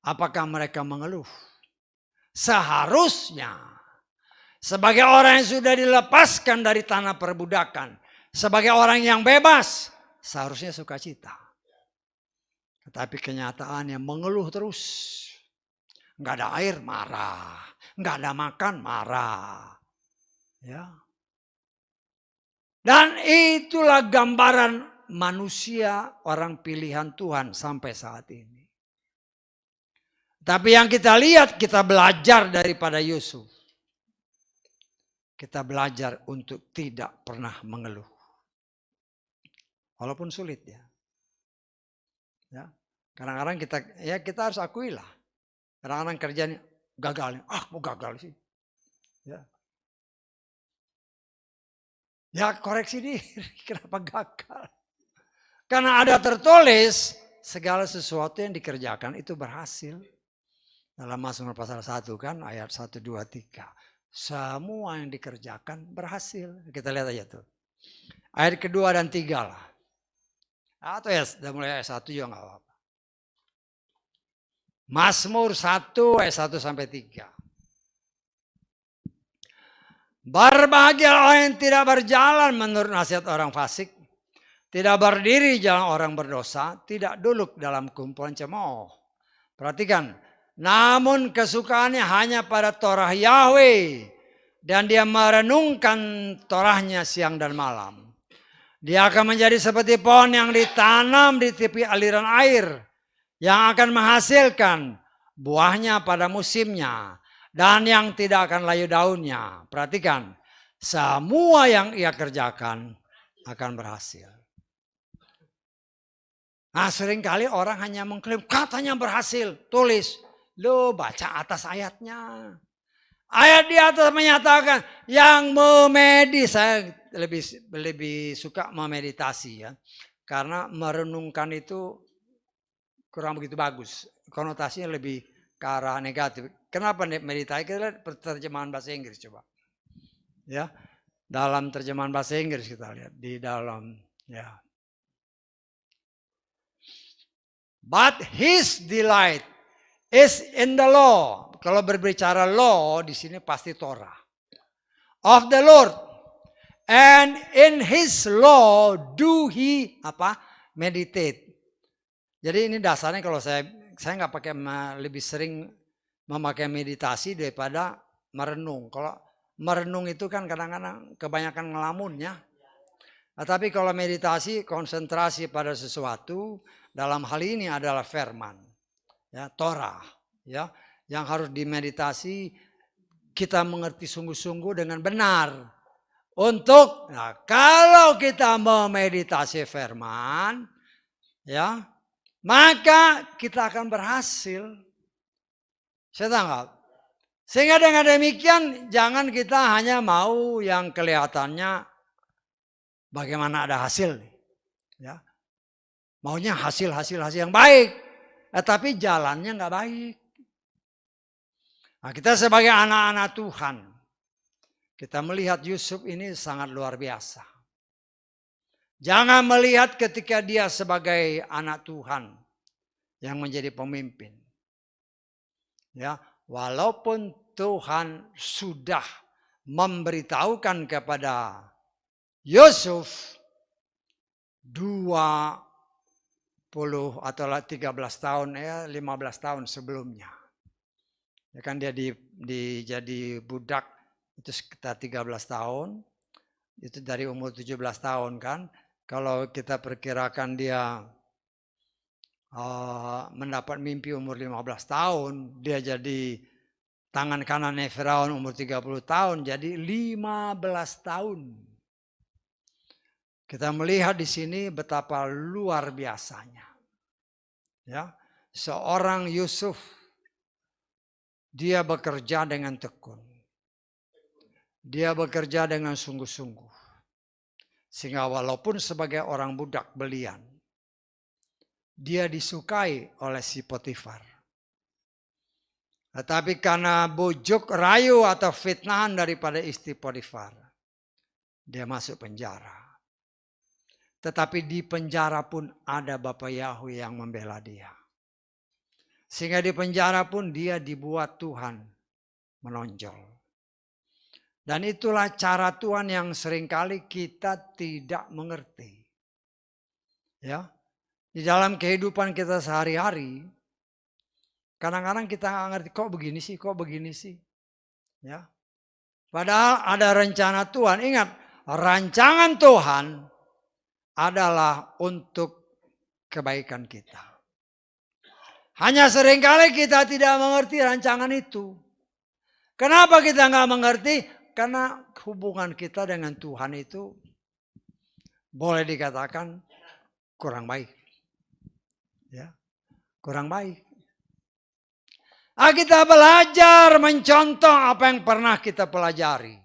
A: apakah mereka mengeluh? Seharusnya sebagai orang yang sudah dilepaskan dari tanah perbudakan, sebagai orang yang bebas, seharusnya sukacita. Tetapi kenyataannya mengeluh terus. Nggak ada air, marah. Nggak ada makan, marah. Ya. Dan itulah gambaran manusia orang pilihan Tuhan sampai saat ini. Tapi yang kita lihat, kita belajar daripada Yusuf. Kita belajar untuk tidak pernah mengeluh. Walaupun sulit ya. Ya. Kadang-kadang kita harus akui lah. Kadang-kadang kerjanya gagal. Mau gagal sih. Ya. Ya koreksi diri. Kenapa gagal? Karena ada tertulis segala sesuatu yang dikerjakan itu berhasil. Dalam Mazmur pasal 1 kan ayat 1, 2, 3. Semua yang dikerjakan berhasil. Kita lihat aja tuh. Ayat kedua dan 3 lah. Atau ya mulai ayat 1 juga gak apa-apa. Mazmur 1 ayat 1 sampai 3. Berbahagia orang yang tidak berjalan menurut nasihat orang fasik. Tidak berdiri jalan orang berdosa, tidak duduk dalam kumpulan cemooh. Perhatikan, namun kesukaannya hanya pada Torah Yahweh. Dan dia merenungkan Torahnya siang dan malam. Dia akan menjadi seperti pohon yang ditanam di tepi aliran air. Yang akan menghasilkan buahnya pada musimnya. Dan yang tidak akan layu daunnya. Perhatikan, semua yang ia kerjakan akan berhasil. Nah, seringkali orang hanya mengklaim katanya berhasil, tulis. Lo baca atas ayatnya. Ayat di atas menyatakan yang saya lebih suka memeditasi ya. Karena merenungkan itu kurang begitu bagus. Konotasinya lebih ke arah negatif. Kenapa meditasi? Kita lihat terjemahan bahasa Inggris coba. Ya. Dalam terjemahan bahasa Inggris kita lihat di dalam ya. But his delight is in the law. Kalau berbicara law di sini pasti Torah. Of the Lord. And in his law do he meditate. Jadi ini dasarnya kalau saya nggak pakai lebih sering memakai meditasi daripada merenung. Kalau merenung itu kan kadang-kadang kebanyakan ngelamun ya. Nah, tapi kalau meditasi konsentrasi pada sesuatu, dalam hal ini adalah firman, ya, Torah, ya, yang harus dimeditasi kita mengerti sungguh-sungguh dengan benar. Kalau kita memeditasi firman, ya, maka kita akan berhasil. Saya tangkap. Sehingga dengan demikian jangan kita hanya mau yang kelihatannya bagaimana ada hasil, ya. Maunya hasil yang baik. Tapi jalannya nggak baik. Nah, kita sebagai anak-anak Tuhan. Kita melihat Yusuf ini sangat luar biasa. Jangan melihat ketika dia sebagai anak Tuhan. Yang menjadi pemimpin. Ya, walaupun Tuhan sudah memberitahukan kepada Yusuf 20 atau 13 tahun 15 tahun sebelumnya. Ya kan dia jadi budak itu sekitar 13 tahun. Itu dari umur 17 tahun kan. Kalau kita perkirakan dia mendapat mimpi umur 15 tahun, dia jadi tangan kanannya Firaun umur 30 tahun, jadi 15 tahun. Kita melihat di sini betapa luar biasanya. Ya, seorang Yusuf dia bekerja dengan tekun. Dia bekerja dengan sungguh-sungguh. Sehingga walaupun sebagai orang budak belian, dia disukai oleh si Potifar. Tetapi karena bujuk rayu atau fitnahan daripada istri Potifar, dia masuk penjara. Tetapi di penjara pun ada Bapak Yahweh yang membela dia. Sehingga di penjara pun dia dibuat Tuhan menonjol. Dan itulah cara Tuhan yang seringkali kita tidak mengerti. Ya, di dalam kehidupan kita sehari-hari, kadang-kadang kita nggak ngerti kok begini sih. Ya, padahal ada rencana Tuhan. Ingat, rancangan Tuhan adalah untuk kebaikan kita. Hanya seringkali kita tidak mengerti rancangan itu. Kenapa kita nggak mengerti? Karena hubungan kita dengan Tuhan itu boleh dikatakan kurang baik. Ya, kurang baik. Kita belajar mencontoh apa yang pernah kita pelajari.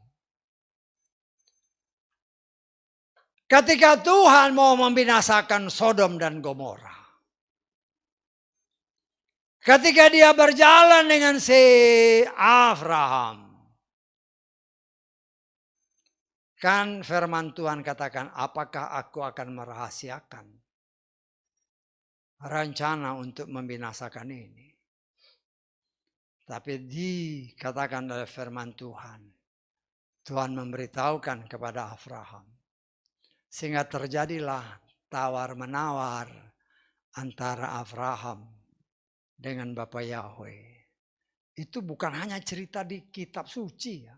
A: Ketika Tuhan mau membinasakan Sodom dan Gomora. Ketika dia berjalan dengan si Abraham. Kan firman Tuhan katakan, apakah aku akan merahasiakan rencana untuk membinasakan ini. Tapi dikatakan oleh firman Tuhan. Tuhan memberitahukan kepada Abraham. Sehingga terjadilah tawar-menawar antara Abraham dengan Bapak Yahweh. Itu bukan hanya cerita di kitab suci ya.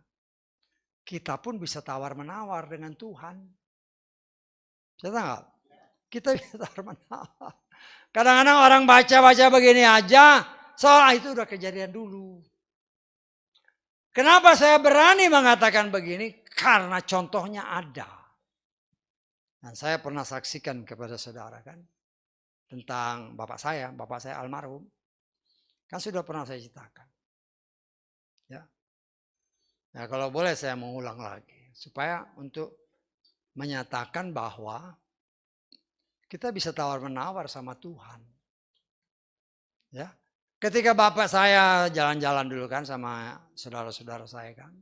A: Kita pun bisa tawar-menawar dengan Tuhan. Saya tahu kita bisa tawar-menawar. Kadang-kadang orang baca-baca begini aja, soal itu udah kejadian dulu. Kenapa saya berani mengatakan begini? karena contohnya ada. Dan saya pernah saksikan kepada saudara kan, tentang bapak saya almarhum. Kan sudah pernah saya ceritakan. Ya. Nah, kalau boleh saya mengulang lagi. Supaya untuk menyatakan bahwa kita bisa tawar-menawar sama Tuhan. Ya. Ketika bapak saya jalan-jalan dulu kan sama saudara-saudara saya kan.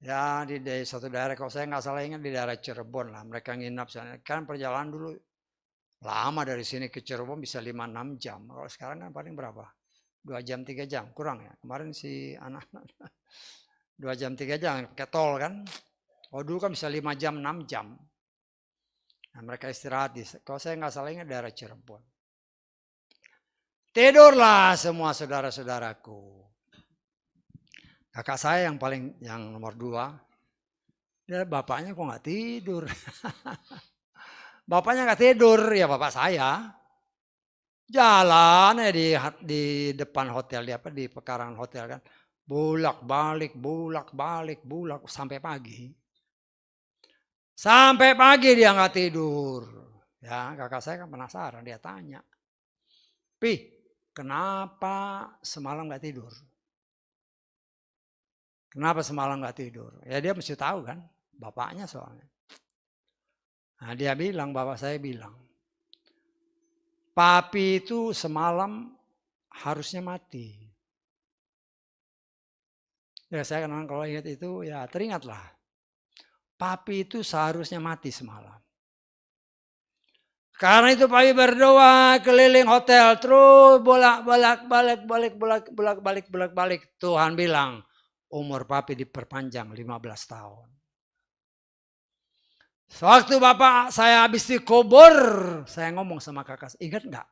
A: Ya di satu daerah, kalau saya nggak salah ingat di daerah Cirebon lah. Mereka nginap sana. Kan perjalanan dulu lama dari sini ke Cirebon bisa 5-6 jam. Kalau sekarang kan paling berapa? 2 jam 3 jam kurang ya. Kemarin si anak-anak 2 jam 3 jam ke tol kan. Oh dulu kan bisa 5 jam 6 jam. Nah, mereka istirahat di, kalau saya nggak salah ingat daerah Cirebon. Tidurlah semua saudara-saudaraku. Kakak saya yang nomor 2, ya bapaknya kok nggak tidur. Bapaknya nggak tidur, ya bapak saya. Jalan di depan hotel, di pekarangan hotel kan. Bolak-balik sampai pagi. Sampai pagi dia nggak tidur. Ya kakak saya kan penasaran, dia tanya. Pi, kenapa semalam nggak tidur? Kenapa semalam nggak tidur? Ya dia mesti tahu kan, bapaknya soalnya. Nah dia bilang, bapak saya bilang, papi itu semalam harusnya mati. Ya saya kan kalau ingat itu ya teringatlah. Papi itu seharusnya mati semalam. Karena itu papi berdoa keliling hotel terus bolak-balik. Tuhan bilang umur papi diperpanjang 15 tahun. Sewaktu bapak saya habis dikubur, saya ngomong sama kakak, ingat enggak?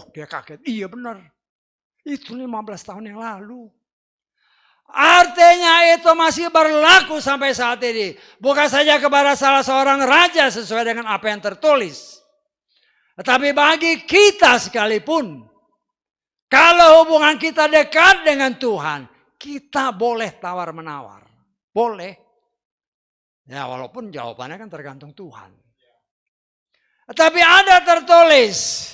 A: Dia kaget, iya benar. Itu 15 tahun yang lalu. Artinya itu masih berlaku sampai saat ini. Bukan saja kepada salah seorang raja sesuai dengan apa yang tertulis. Tetapi bagi kita sekalipun, kalau hubungan kita dekat dengan Tuhan, kita boleh tawar-menawar. Boleh. Ya walaupun jawabannya kan tergantung Tuhan. Tetapi ada tertulis,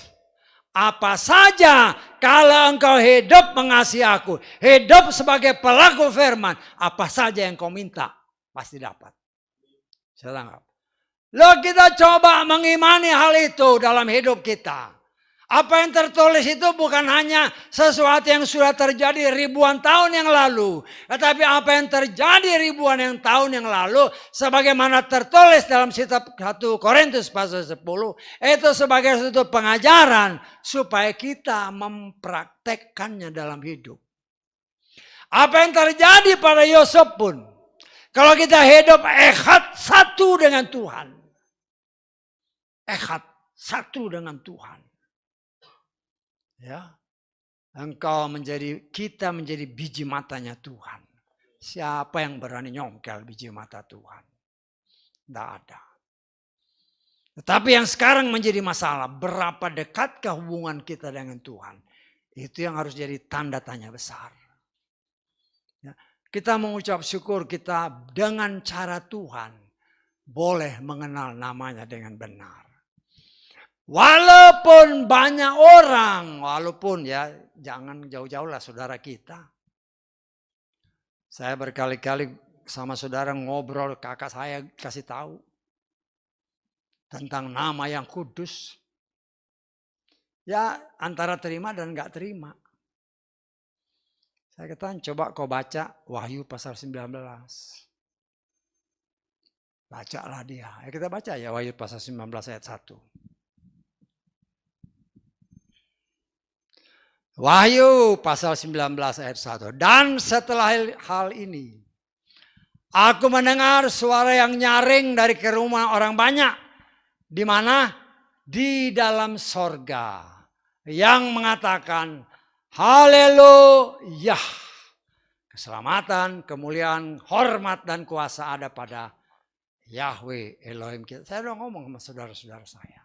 A: apa saja kalau engkau hidup mengasihi aku, hidup sebagai pelaku firman, apa saja yang kau minta, pasti dapat. Saya tangkap. Lalu kita coba mengimani hal itu dalam hidup kita. Apa yang tertulis itu bukan hanya sesuatu yang sudah terjadi ribuan tahun yang lalu. Tetapi apa yang terjadi ribuan tahun yang lalu. Sebagaimana tertulis dalam kitab 1 Korintus pasal 10. Itu sebagai satu pengajaran. Supaya kita mempraktekkannya dalam hidup. Apa yang terjadi pada Yusuf pun. Kalau kita hidup ehad satu dengan Tuhan. Ehad satu dengan Tuhan. Ya, kita menjadi biji matanya Tuhan. Siapa yang berani nyongkel biji mata Tuhan? Tidak ada. Tetapi yang sekarang menjadi masalah, berapa dekatkah hubungan kita dengan Tuhan? Itu yang harus jadi tanda tanya besar. Ya, kita mengucap syukur kita dengan cara Tuhan boleh mengenal namanya dengan benar. Walaupun banyak orang, walaupun ya jangan jauh-jauh lah saudara kita. Saya berkali-kali sama saudara ngobrol, kakak saya kasih tahu tentang nama yang kudus. Ya antara terima dan enggak terima. Saya katakan coba kau baca Wahyu pasal 19. Bacalah dia. Ya kita baca ya Wahyu pasal 19 ayat 1. Wahyu pasal 19 ayat 1. Dan setelah hal ini, aku mendengar suara yang nyaring dari kerumunan orang banyak. Di mana? Di dalam sorga. Yang mengatakan, haleluya. Keselamatan, kemuliaan, hormat dan kuasa ada pada Yahweh Elohim kita. Saya udah ngomong sama saudara-saudara saya.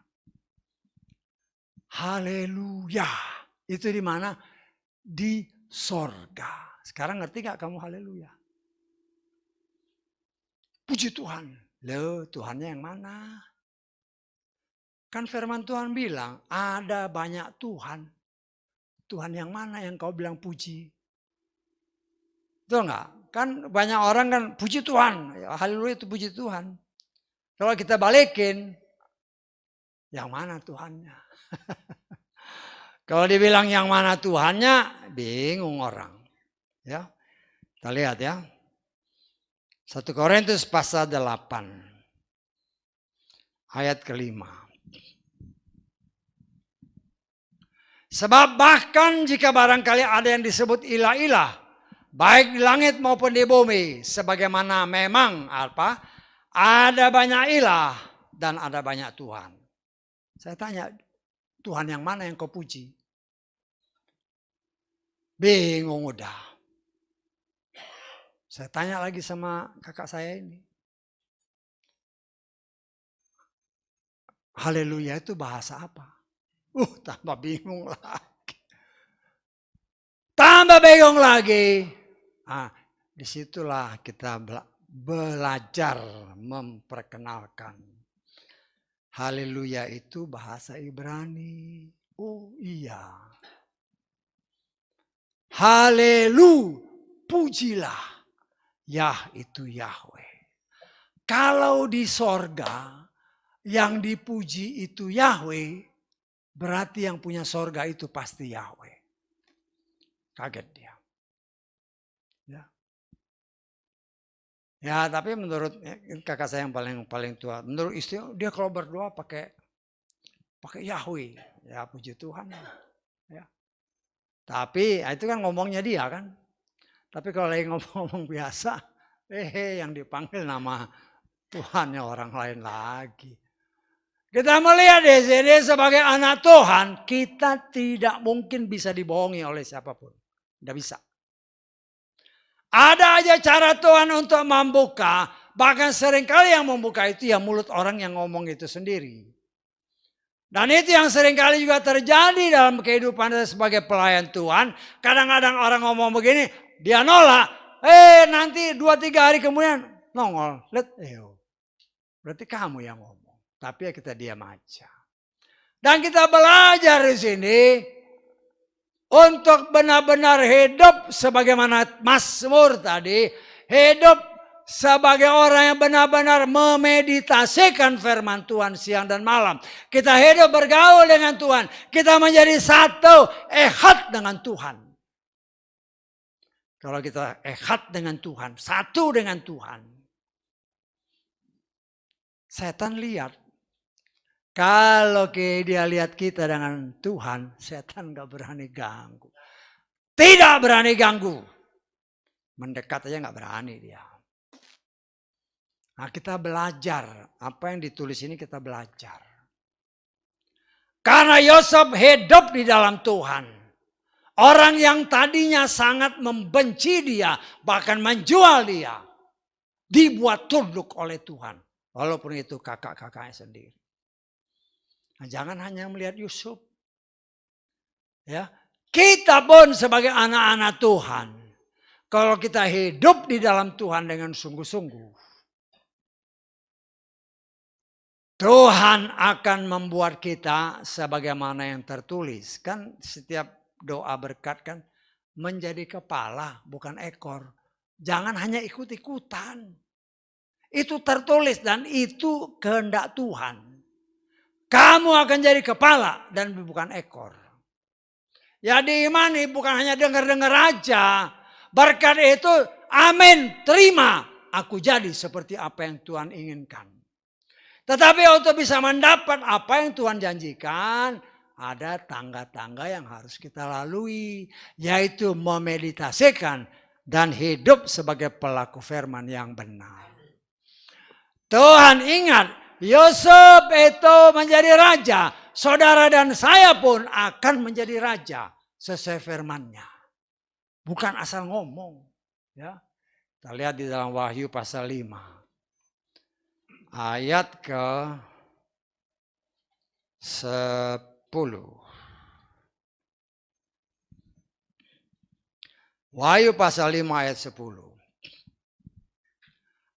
A: Haleluya. Itu di mana? Di sorga. Sekarang ngerti gak kamu haleluya? Puji Tuhan. Loh, Tuhannya yang mana? Kan firman Tuhan bilang, ada banyak Tuhan. Tuhan yang mana yang kau bilang puji? Betul nggak? Kan banyak orang kan puji Tuhan. Haleluya itu puji Tuhan. Kalau kita balikin, yang mana Tuhannya? Kalau dibilang yang mana Tuhannya, bingung orang. Ya, kita lihat ya. 1 Korintus pasal 8. Ayat ke-5. Sebab bahkan jika barangkali ada yang disebut ilah-ilah, baik di langit maupun di bumi, sebagaimana memang apa? Ada banyak ilah dan ada banyak Tuhan. Saya tanya, Tuhan yang mana yang kau puji? Bingung udah. Saya tanya lagi sama kakak saya ini. Haleluya itu bahasa apa? Tambah bingung lagi. Tambah bingung lagi. Disitulah kita belajar memperkenalkan. Haleluya itu bahasa Ibrani. Oh iya. Haleluya, pujilah. Yah itu Yahweh. Kalau di sorga yang dipuji itu Yahweh, berarti yang punya sorga itu pasti Yahweh. Kaget dia. Ya, tapi menurut kakak saya yang paling tua, menurut istri dia kalau berdoa pakai Yahweh, ya puji Tuhan. Ya. Tapi itu kan ngomongnya dia kan. Tapi kalau lagi ngomong biasa, yang dipanggil nama Tuhannya orang lain lagi. Kita melihat di sini sebagai anak Tuhan, kita tidak mungkin bisa dibohongi oleh siapapun. Tidak bisa. Ada aja cara Tuhan untuk membuka, bahkan seringkali yang membuka itu ya mulut orang yang ngomong itu sendiri. Dan itu yang seringkali juga terjadi dalam kehidupan sebagai pelayan Tuhan. Kadang-kadang orang ngomong begini, dia nolak. Nanti 2-3 hari kemudian nongol. Berarti kamu yang ngomong. Tapi ya kita diam aja. Dan kita belajar di sini untuk benar-benar hidup sebagaimana Mazmur tadi, hidup sebagai orang yang benar-benar memeditasikan firman Tuhan siang dan malam. Kita hidup bergaul dengan Tuhan, kita menjadi satu, ehad dengan Tuhan. Kalau kita ehad dengan Tuhan, satu dengan Tuhan, setan lihat. Kalau dia lihat kita dengan Tuhan, setan gak berani ganggu. Tidak berani ganggu. Mendekat aja gak berani dia. Nah kita belajar. Apa yang ditulis ini kita belajar. Karena Yosef hidup di dalam Tuhan. Orang yang tadinya sangat membenci dia, bahkan menjual dia, dibuat tunduk oleh Tuhan. Walaupun itu kakak-kakaknya sendiri. Nah, jangan hanya melihat Yusuf. Ya, kita pun sebagai anak-anak Tuhan, kalau kita hidup di dalam Tuhan dengan sungguh-sungguh, Tuhan akan membuat kita sebagaimana yang tertulis. Kan setiap doa berkat kan menjadi kepala bukan ekor. Jangan hanya ikut-ikutan. Itu tertulis dan itu kehendak Tuhan. Kamu akan jadi kepala dan bukan ekor. Ya diimani bukan hanya dengar-dengar aja. Berkat itu amin, terima. Aku jadi seperti apa yang Tuhan inginkan. Tetapi untuk bisa mendapat apa yang Tuhan janjikan, ada tangga-tangga yang harus kita lalui. Yaitu memeditasikan dan hidup sebagai pelaku firman yang benar. Tuhan ingat, Yusuf itu menjadi raja. Saudara dan saya pun akan menjadi raja sesuai firman-Nya. Bukan asal ngomong. Ya. Kita lihat di dalam Wahyu pasal 5. Ayat ke 10. Wahyu pasal 5 ayat 10.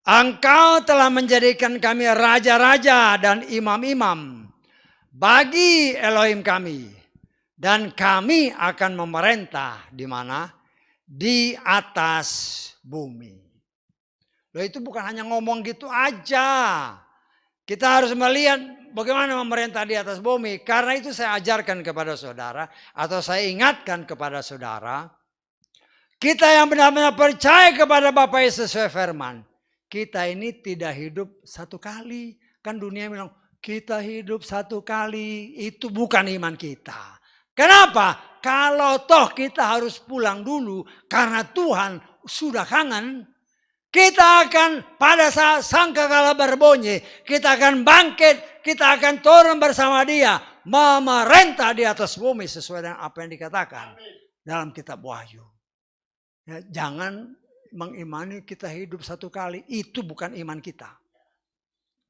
A: Engkau telah menjadikan kami raja-raja dan imam-imam bagi Elohim kami. Dan kami akan memerintah di mana? Di atas bumi. Loh, itu bukan hanya ngomong gitu aja. Kita harus melihat bagaimana memerintah di atas bumi. Karena itu saya ajarkan kepada saudara atau saya ingatkan kepada saudara. Kita yang benar-benar percaya kepada Bapa Yesus sesuai firman. Kita ini tidak hidup satu kali. Kan dunia bilang kita hidup satu kali. Itu bukan iman kita. Kenapa? Kalau toh kita harus pulang dulu karena Tuhan sudah kangen. Kita akan pada saat sangkakala berbunyi. Kita akan bangkit. Kita akan turun bersama dia. Memerintah di atas bumi sesuai dengan apa yang dikatakan dalam kitab Wahyu. Ya, jangan mengimani kita hidup satu kali. Itu bukan iman kita.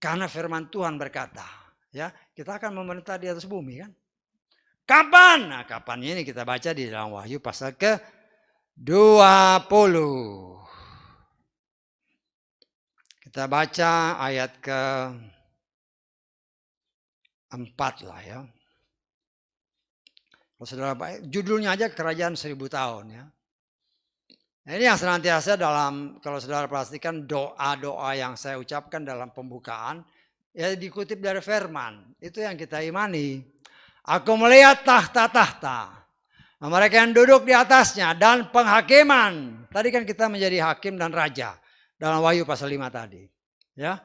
A: Karena firman Tuhan berkata, ya, kita akan memerintah di atas bumi kan. Kapan? Nah, kapan ini kita baca di dalam Wahyu pasal ke-20. Kita baca ayat ke-4 lah ya. Kalau saudara, judulnya aja Kerajaan 1000 tahun ya. Ini yang senantiasa dalam, kalau saudara perhatikan doa-doa yang saya ucapkan dalam pembukaan, ya dikutip dari firman. Itu yang kita imani. Aku melihat tahta-tahta. Mereka yang duduk di atasnya dan penghakiman. Tadi kan kita menjadi hakim dan raja. Dalam Wahyu pasal 5 tadi. Ya,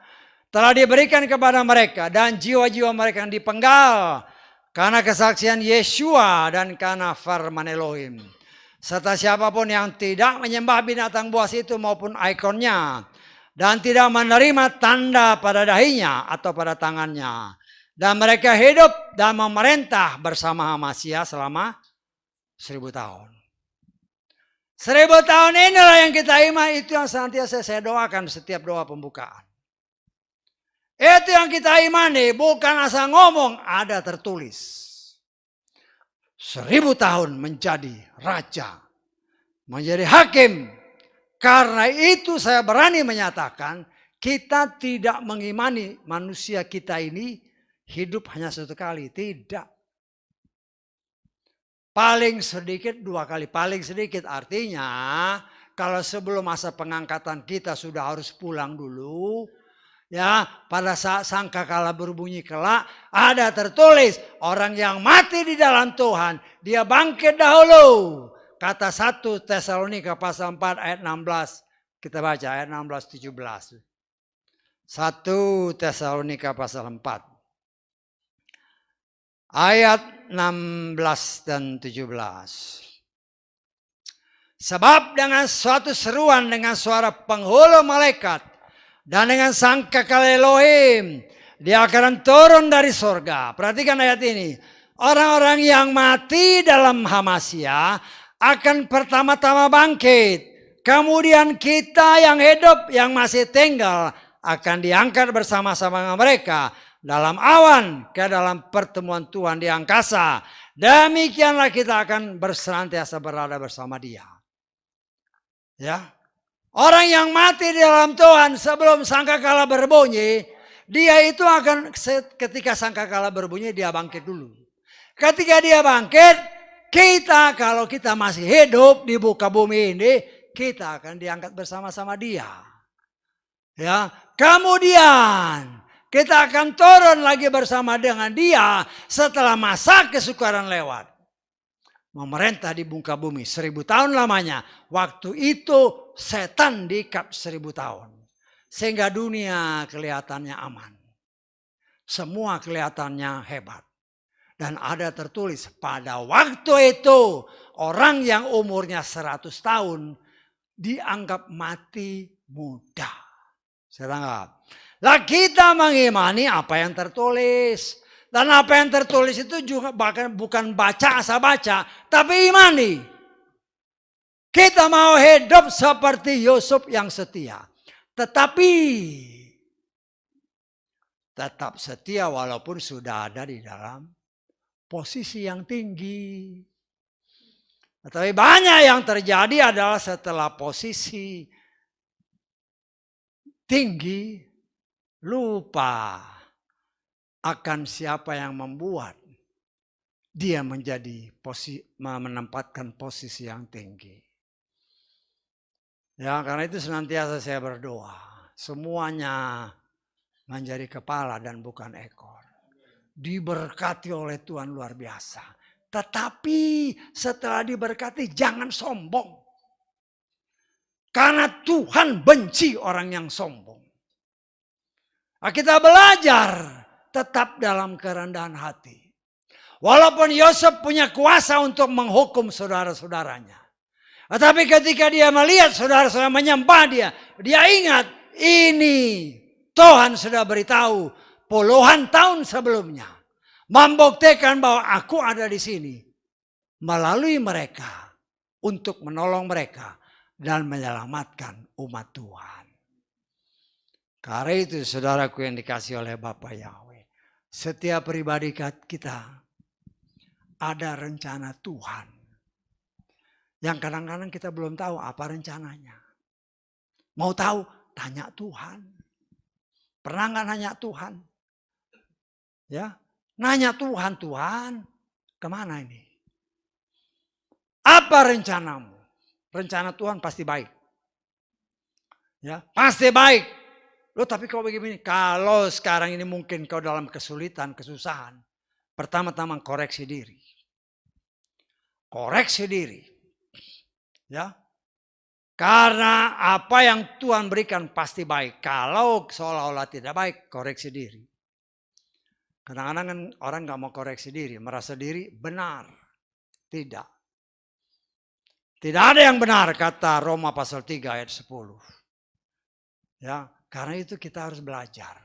A: telah diberikan kepada mereka dan jiwa-jiwa mereka yang dipenggal. Karena kesaksian Yeshua dan karena firman Elohim. Serta siapapun yang tidak menyembah binatang buas itu maupun ikonnya. Dan tidak menerima tanda pada dahinya atau pada tangannya. Dan mereka hidup dan memerintah bersama Masiah selama 1000 tahun. 1000 tahun inilah yang kita iman. Itu yang senantiasa saya doakan setiap doa pembukaan. Itu yang kita imani. Bukan asal ngomong, ada tertulis. 1000 tahun menjadi raja, menjadi hakim. Karena itu saya berani menyatakan kita tidak mengimani manusia kita ini hidup hanya satu kali. Tidak. Paling sedikit 2 kali. Paling sedikit artinya kalau sebelum masa pengangkatan kita sudah harus pulang dulu. Ya, pada saat sangkakala berbunyi kelak ada tertulis orang yang mati di dalam Tuhan dia bangkit dahulu. Kata 1 Tesalonika pasal 4 ayat 16. Kita baca ayat 16 17. 1 Tesalonika pasal 4. Ayat 16 dan 17. Sebab dengan suatu seruan dengan suara penghulu malaikat dan dengan sangkakala Elohim, dia akan turun dari sorga. Perhatikan ayat ini. Orang-orang yang mati dalam Hamasia akan pertama-tama bangkit. Kemudian kita yang hidup, yang masih tinggal, akan diangkat bersama-sama dengan mereka dalam awan ke dalam pertemuan Tuhan di angkasa. Demikianlah kita akan bersenantiasa berada bersama dia. Ya. Orang yang mati di dalam Tuhan sebelum sangkakala berbunyi, dia itu akan ketika sangkakala berbunyi dia bangkit dulu. Ketika dia bangkit, kita kalau kita masih hidup di muka bumi ini, kita akan diangkat bersama-sama dia. Ya, kemudian kita akan turun lagi bersama dengan dia setelah masa kesukaran lewat. Memerintah di muka bumi 1000 tahun lamanya. Waktu itu setan diikat 1000 tahun. Sehingga dunia kelihatannya aman. Semua kelihatannya hebat. Dan ada tertulis pada waktu itu orang yang umurnya 100 tahun dianggap mati muda. Saya anggap. Lah kita mengimani apa yang tertulis. Dan apa yang tertulis itu juga bahkan bukan baca asal baca, tapi imani. Kita mau hidup seperti Yusuf yang setia. Tetapi tetap setia walaupun sudah ada di dalam posisi yang tinggi. Tapi banyak yang terjadi adalah setelah posisi tinggi, lupa akan siapa yang membuat dia menempatkan posisi yang tinggi. Ya, karena itu senantiasa saya berdoa. Semuanya menjadi kepala dan bukan ekor. Diberkati oleh Tuhan luar biasa. Tetapi setelah diberkati jangan sombong. Karena Tuhan benci orang yang sombong. Nah, kita belajar tetap dalam kerendahan hati. Walaupun Yosef punya kuasa untuk menghukum saudara-saudaranya. Tetapi ketika dia melihat saudara-saudara menyembah dia ingat ini Tuhan sudah beritahu puluhan tahun sebelumnya. Membuktikan bahwa aku ada di sini. Melalui mereka untuk menolong mereka dan menyelamatkan umat Tuhan. Karena itu saudaraku yang dikasih oleh Bapa Yahweh. Setiap pribadi kita ada rencana Tuhan. Yang kadang-kadang kita belum tahu apa rencananya. Mau tahu? Tanya Tuhan. Pernah nggak nanya Tuhan? Ya, nanya Tuhan, Tuhan, kemana ini? Apa rencanamu? Rencana Tuhan pasti baik. Ya, pasti baik. Loh, tapi kalau begini, kalau sekarang ini mungkin kau dalam kesulitan, kesusahan, pertama-tama koreksi diri. Koreksi diri. Ya. Karena apa yang Tuhan berikan pasti baik. Kalau seolah-olah tidak baik, koreksi diri. Kadang-kadang kan orang nggak mau koreksi diri, merasa diri benar. Tidak. Tidak ada yang benar, kata Roma pasal 3 ayat 10. Ya, karena itu kita harus belajar.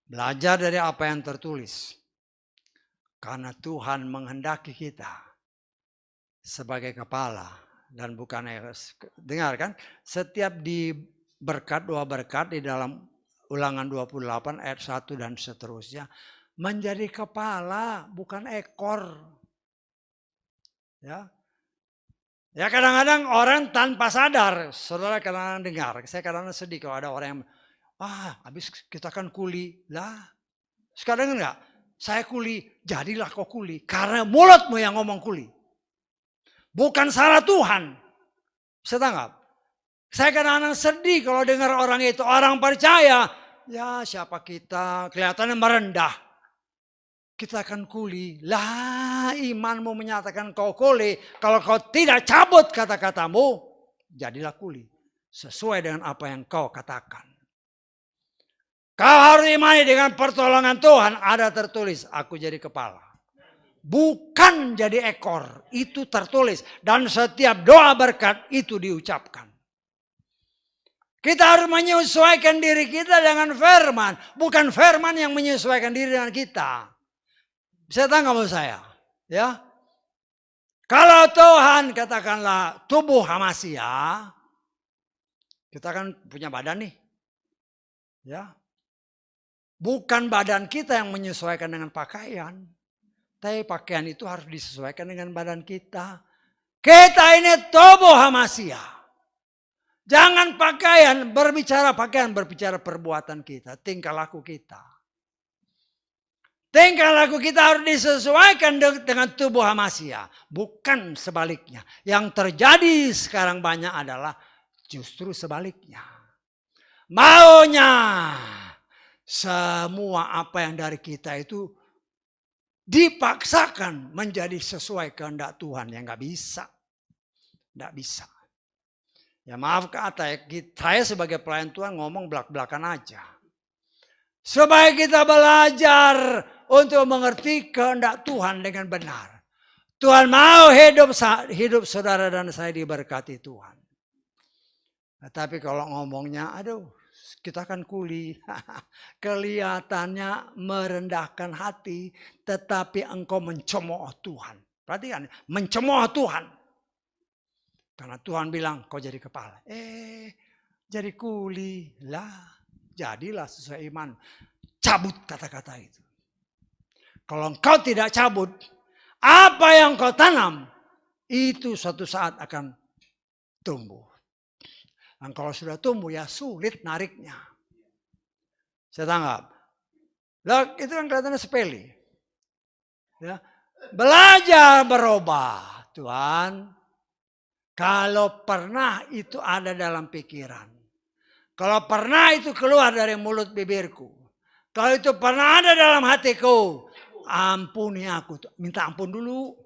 A: Belajar dari apa yang tertulis. Karena Tuhan menghendaki kita sebagai kepala dan bukan dengar kan, setiap di berkat dua berkat di dalam Ulangan 28 ayat 1 dan seterusnya menjadi kepala bukan ekor. Ya. Ya kadang-kadang orang tanpa sadar, saudara kadang-kadang dengar, saya kadang-kadang sedih kalau ada orang yang habis kita kan kuli lah. Sekarang enggak, saya kuli, jadilah kau kuli karena mulutmu yang ngomong kuli. Bukan salah Tuhan. Saya tanggap. Saya kadang-kadang sedih kalau dengar orang itu. Orang percaya. Ya siapa kita. Kelihatannya merendah. Kita akan kuli. Lah imanmu menyatakan kau kuli. Kalau kau tidak cabut kata-katamu. Jadilah kuli. Sesuai dengan apa yang kau katakan. Kau harus imani dengan pertolongan Tuhan. Ada tertulis. Aku jadi kepala. Bukan jadi ekor, itu tertulis. Dan setiap doa berkat itu diucapkan. Kita harus menyesuaikan diri kita dengan firman. Bukan firman yang menyesuaikan diri dengan kita. Bisa tangkap saya? Ya. Kalau Tuhan katakanlah tubuh Hamasya. Kita kan punya badan nih. Ya. Bukan badan kita yang menyesuaikan dengan pakaian. Tapi pakaian itu harus disesuaikan dengan badan kita. Kita ini tubuh Hamasya. Jangan berbicara perbuatan kita, tingkah laku kita. Tingkah laku kita harus disesuaikan dengan tubuh Hamasya. Bukan sebaliknya. Yang terjadi sekarang banyak adalah justru sebaliknya. Maunya semua apa yang dari kita itu dipaksakan menjadi sesuai kehendak Tuhan yang nggak bisa. Nggak bisa. Ya maaf kata saya sebagai pelayan Tuhan ngomong belak-belakan aja. Supaya kita belajar untuk mengerti kehendak Tuhan dengan benar. Tuhan mau hidup saudara dan saya diberkati Tuhan. Nah, tapi kalau ngomongnya aduh kita kan kuli. Kelihatannya merendahkan hati. Tetapi engkau mencemooh Tuhan. Perhatikan. Mencemooh Tuhan. Karena Tuhan bilang kau jadi kepala. Jadi kuli. Lah. Jadilah sesuai iman. Cabut kata-kata itu. Kalau engkau tidak cabut. Apa yang kau tanam. itu suatu saat akan tumbuh. Dan kalau sudah tumbuh ya sulit nariknya. Saya tanggap. Lah itu kan kelihatannya sepele. Ya. Belajar berubah, Tuhan. Kalau pernah itu ada dalam pikiran. Kalau pernah itu keluar dari mulut bibirku. Kalau itu pernah ada dalam hatiku. Ampuni aku. Minta ampun dulu.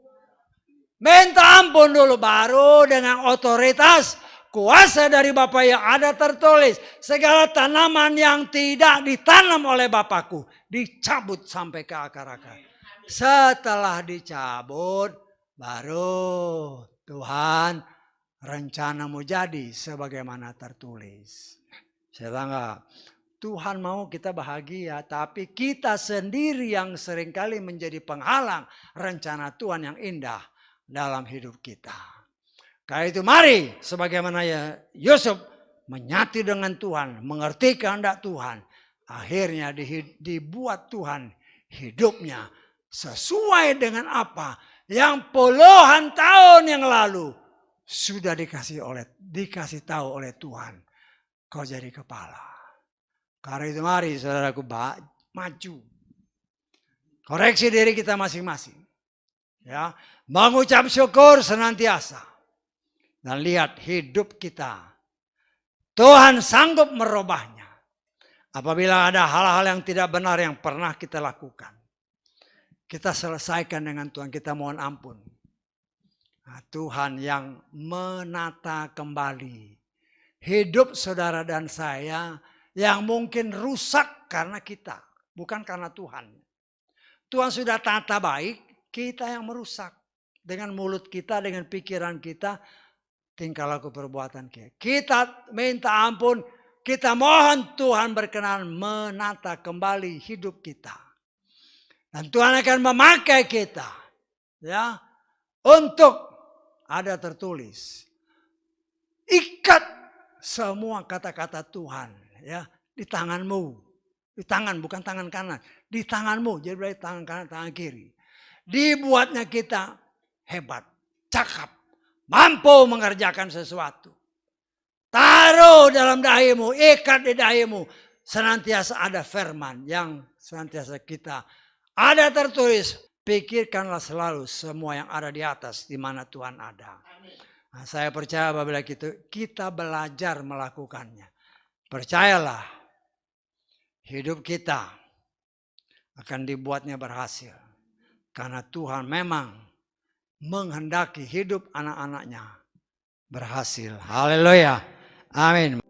A: Minta ampun dulu. Baru dengan otoritas kuasa dari Bapa yang ada tertulis. Segala tanaman yang tidak ditanam oleh Bapakku. Dicabut sampai ke akar-akar. Setelah dicabut. Baru Tuhan rencanamu jadi sebagaimana tertulis. Saya tanggap. Tuhan mau kita bahagia, tapi kita sendiri yang seringkali menjadi penghalang rencana Tuhan yang indah dalam hidup kita. Karena itu mari sebagaimana ya Yusuf menyatu dengan Tuhan, mengerti kehendak Tuhan. Akhirnya dibuat Tuhan hidupnya sesuai dengan apa yang puluhan tahun yang lalu sudah dikasih tahu oleh Tuhan. Kau jadi kepala. Karena itu mari saudaraku maju. Koreksi diri kita masing-masing. Ya, mengucap syukur senantiasa. Dan lihat hidup kita. Tuhan sanggup merubahnya. Apabila ada hal-hal yang tidak benar yang pernah kita lakukan. Kita selesaikan dengan Tuhan, kita mohon ampun. Nah, Tuhan yang menata kembali hidup saudara dan saya yang mungkin rusak karena kita, bukan karena Tuhan. Tuhan sudah tata baik, kita yang merusak. Dengan mulut kita, dengan pikiran kita, tingkah laku perbuatan kita. Kita minta ampun, kita mohon Tuhan berkenan menata kembali hidup kita. Dan Tuhan akan memakai kita. Ya, untuk ada tertulis. Ikat semua kata-kata Tuhan. Ya, di tanganmu, di tangan bukan tangan kanan, di tanganmu, jadi berarti tangan kanan, tangan kiri. Dibuatnya kita hebat, cakap, mampu mengerjakan sesuatu. Taruh dalam dahimu, ikat di dahimu, senantiasa ada firman yang senantiasa kita ada tertulis. Pikirkanlah selalu semua yang ada di atas, di mana Tuhan ada. Nah, saya percaya apabila kita belajar melakukannya. Percayalah, hidup kita akan dibuatnya berhasil. Karena Tuhan memang menghendaki hidup anak-anaknya berhasil. Haleluya. Amin.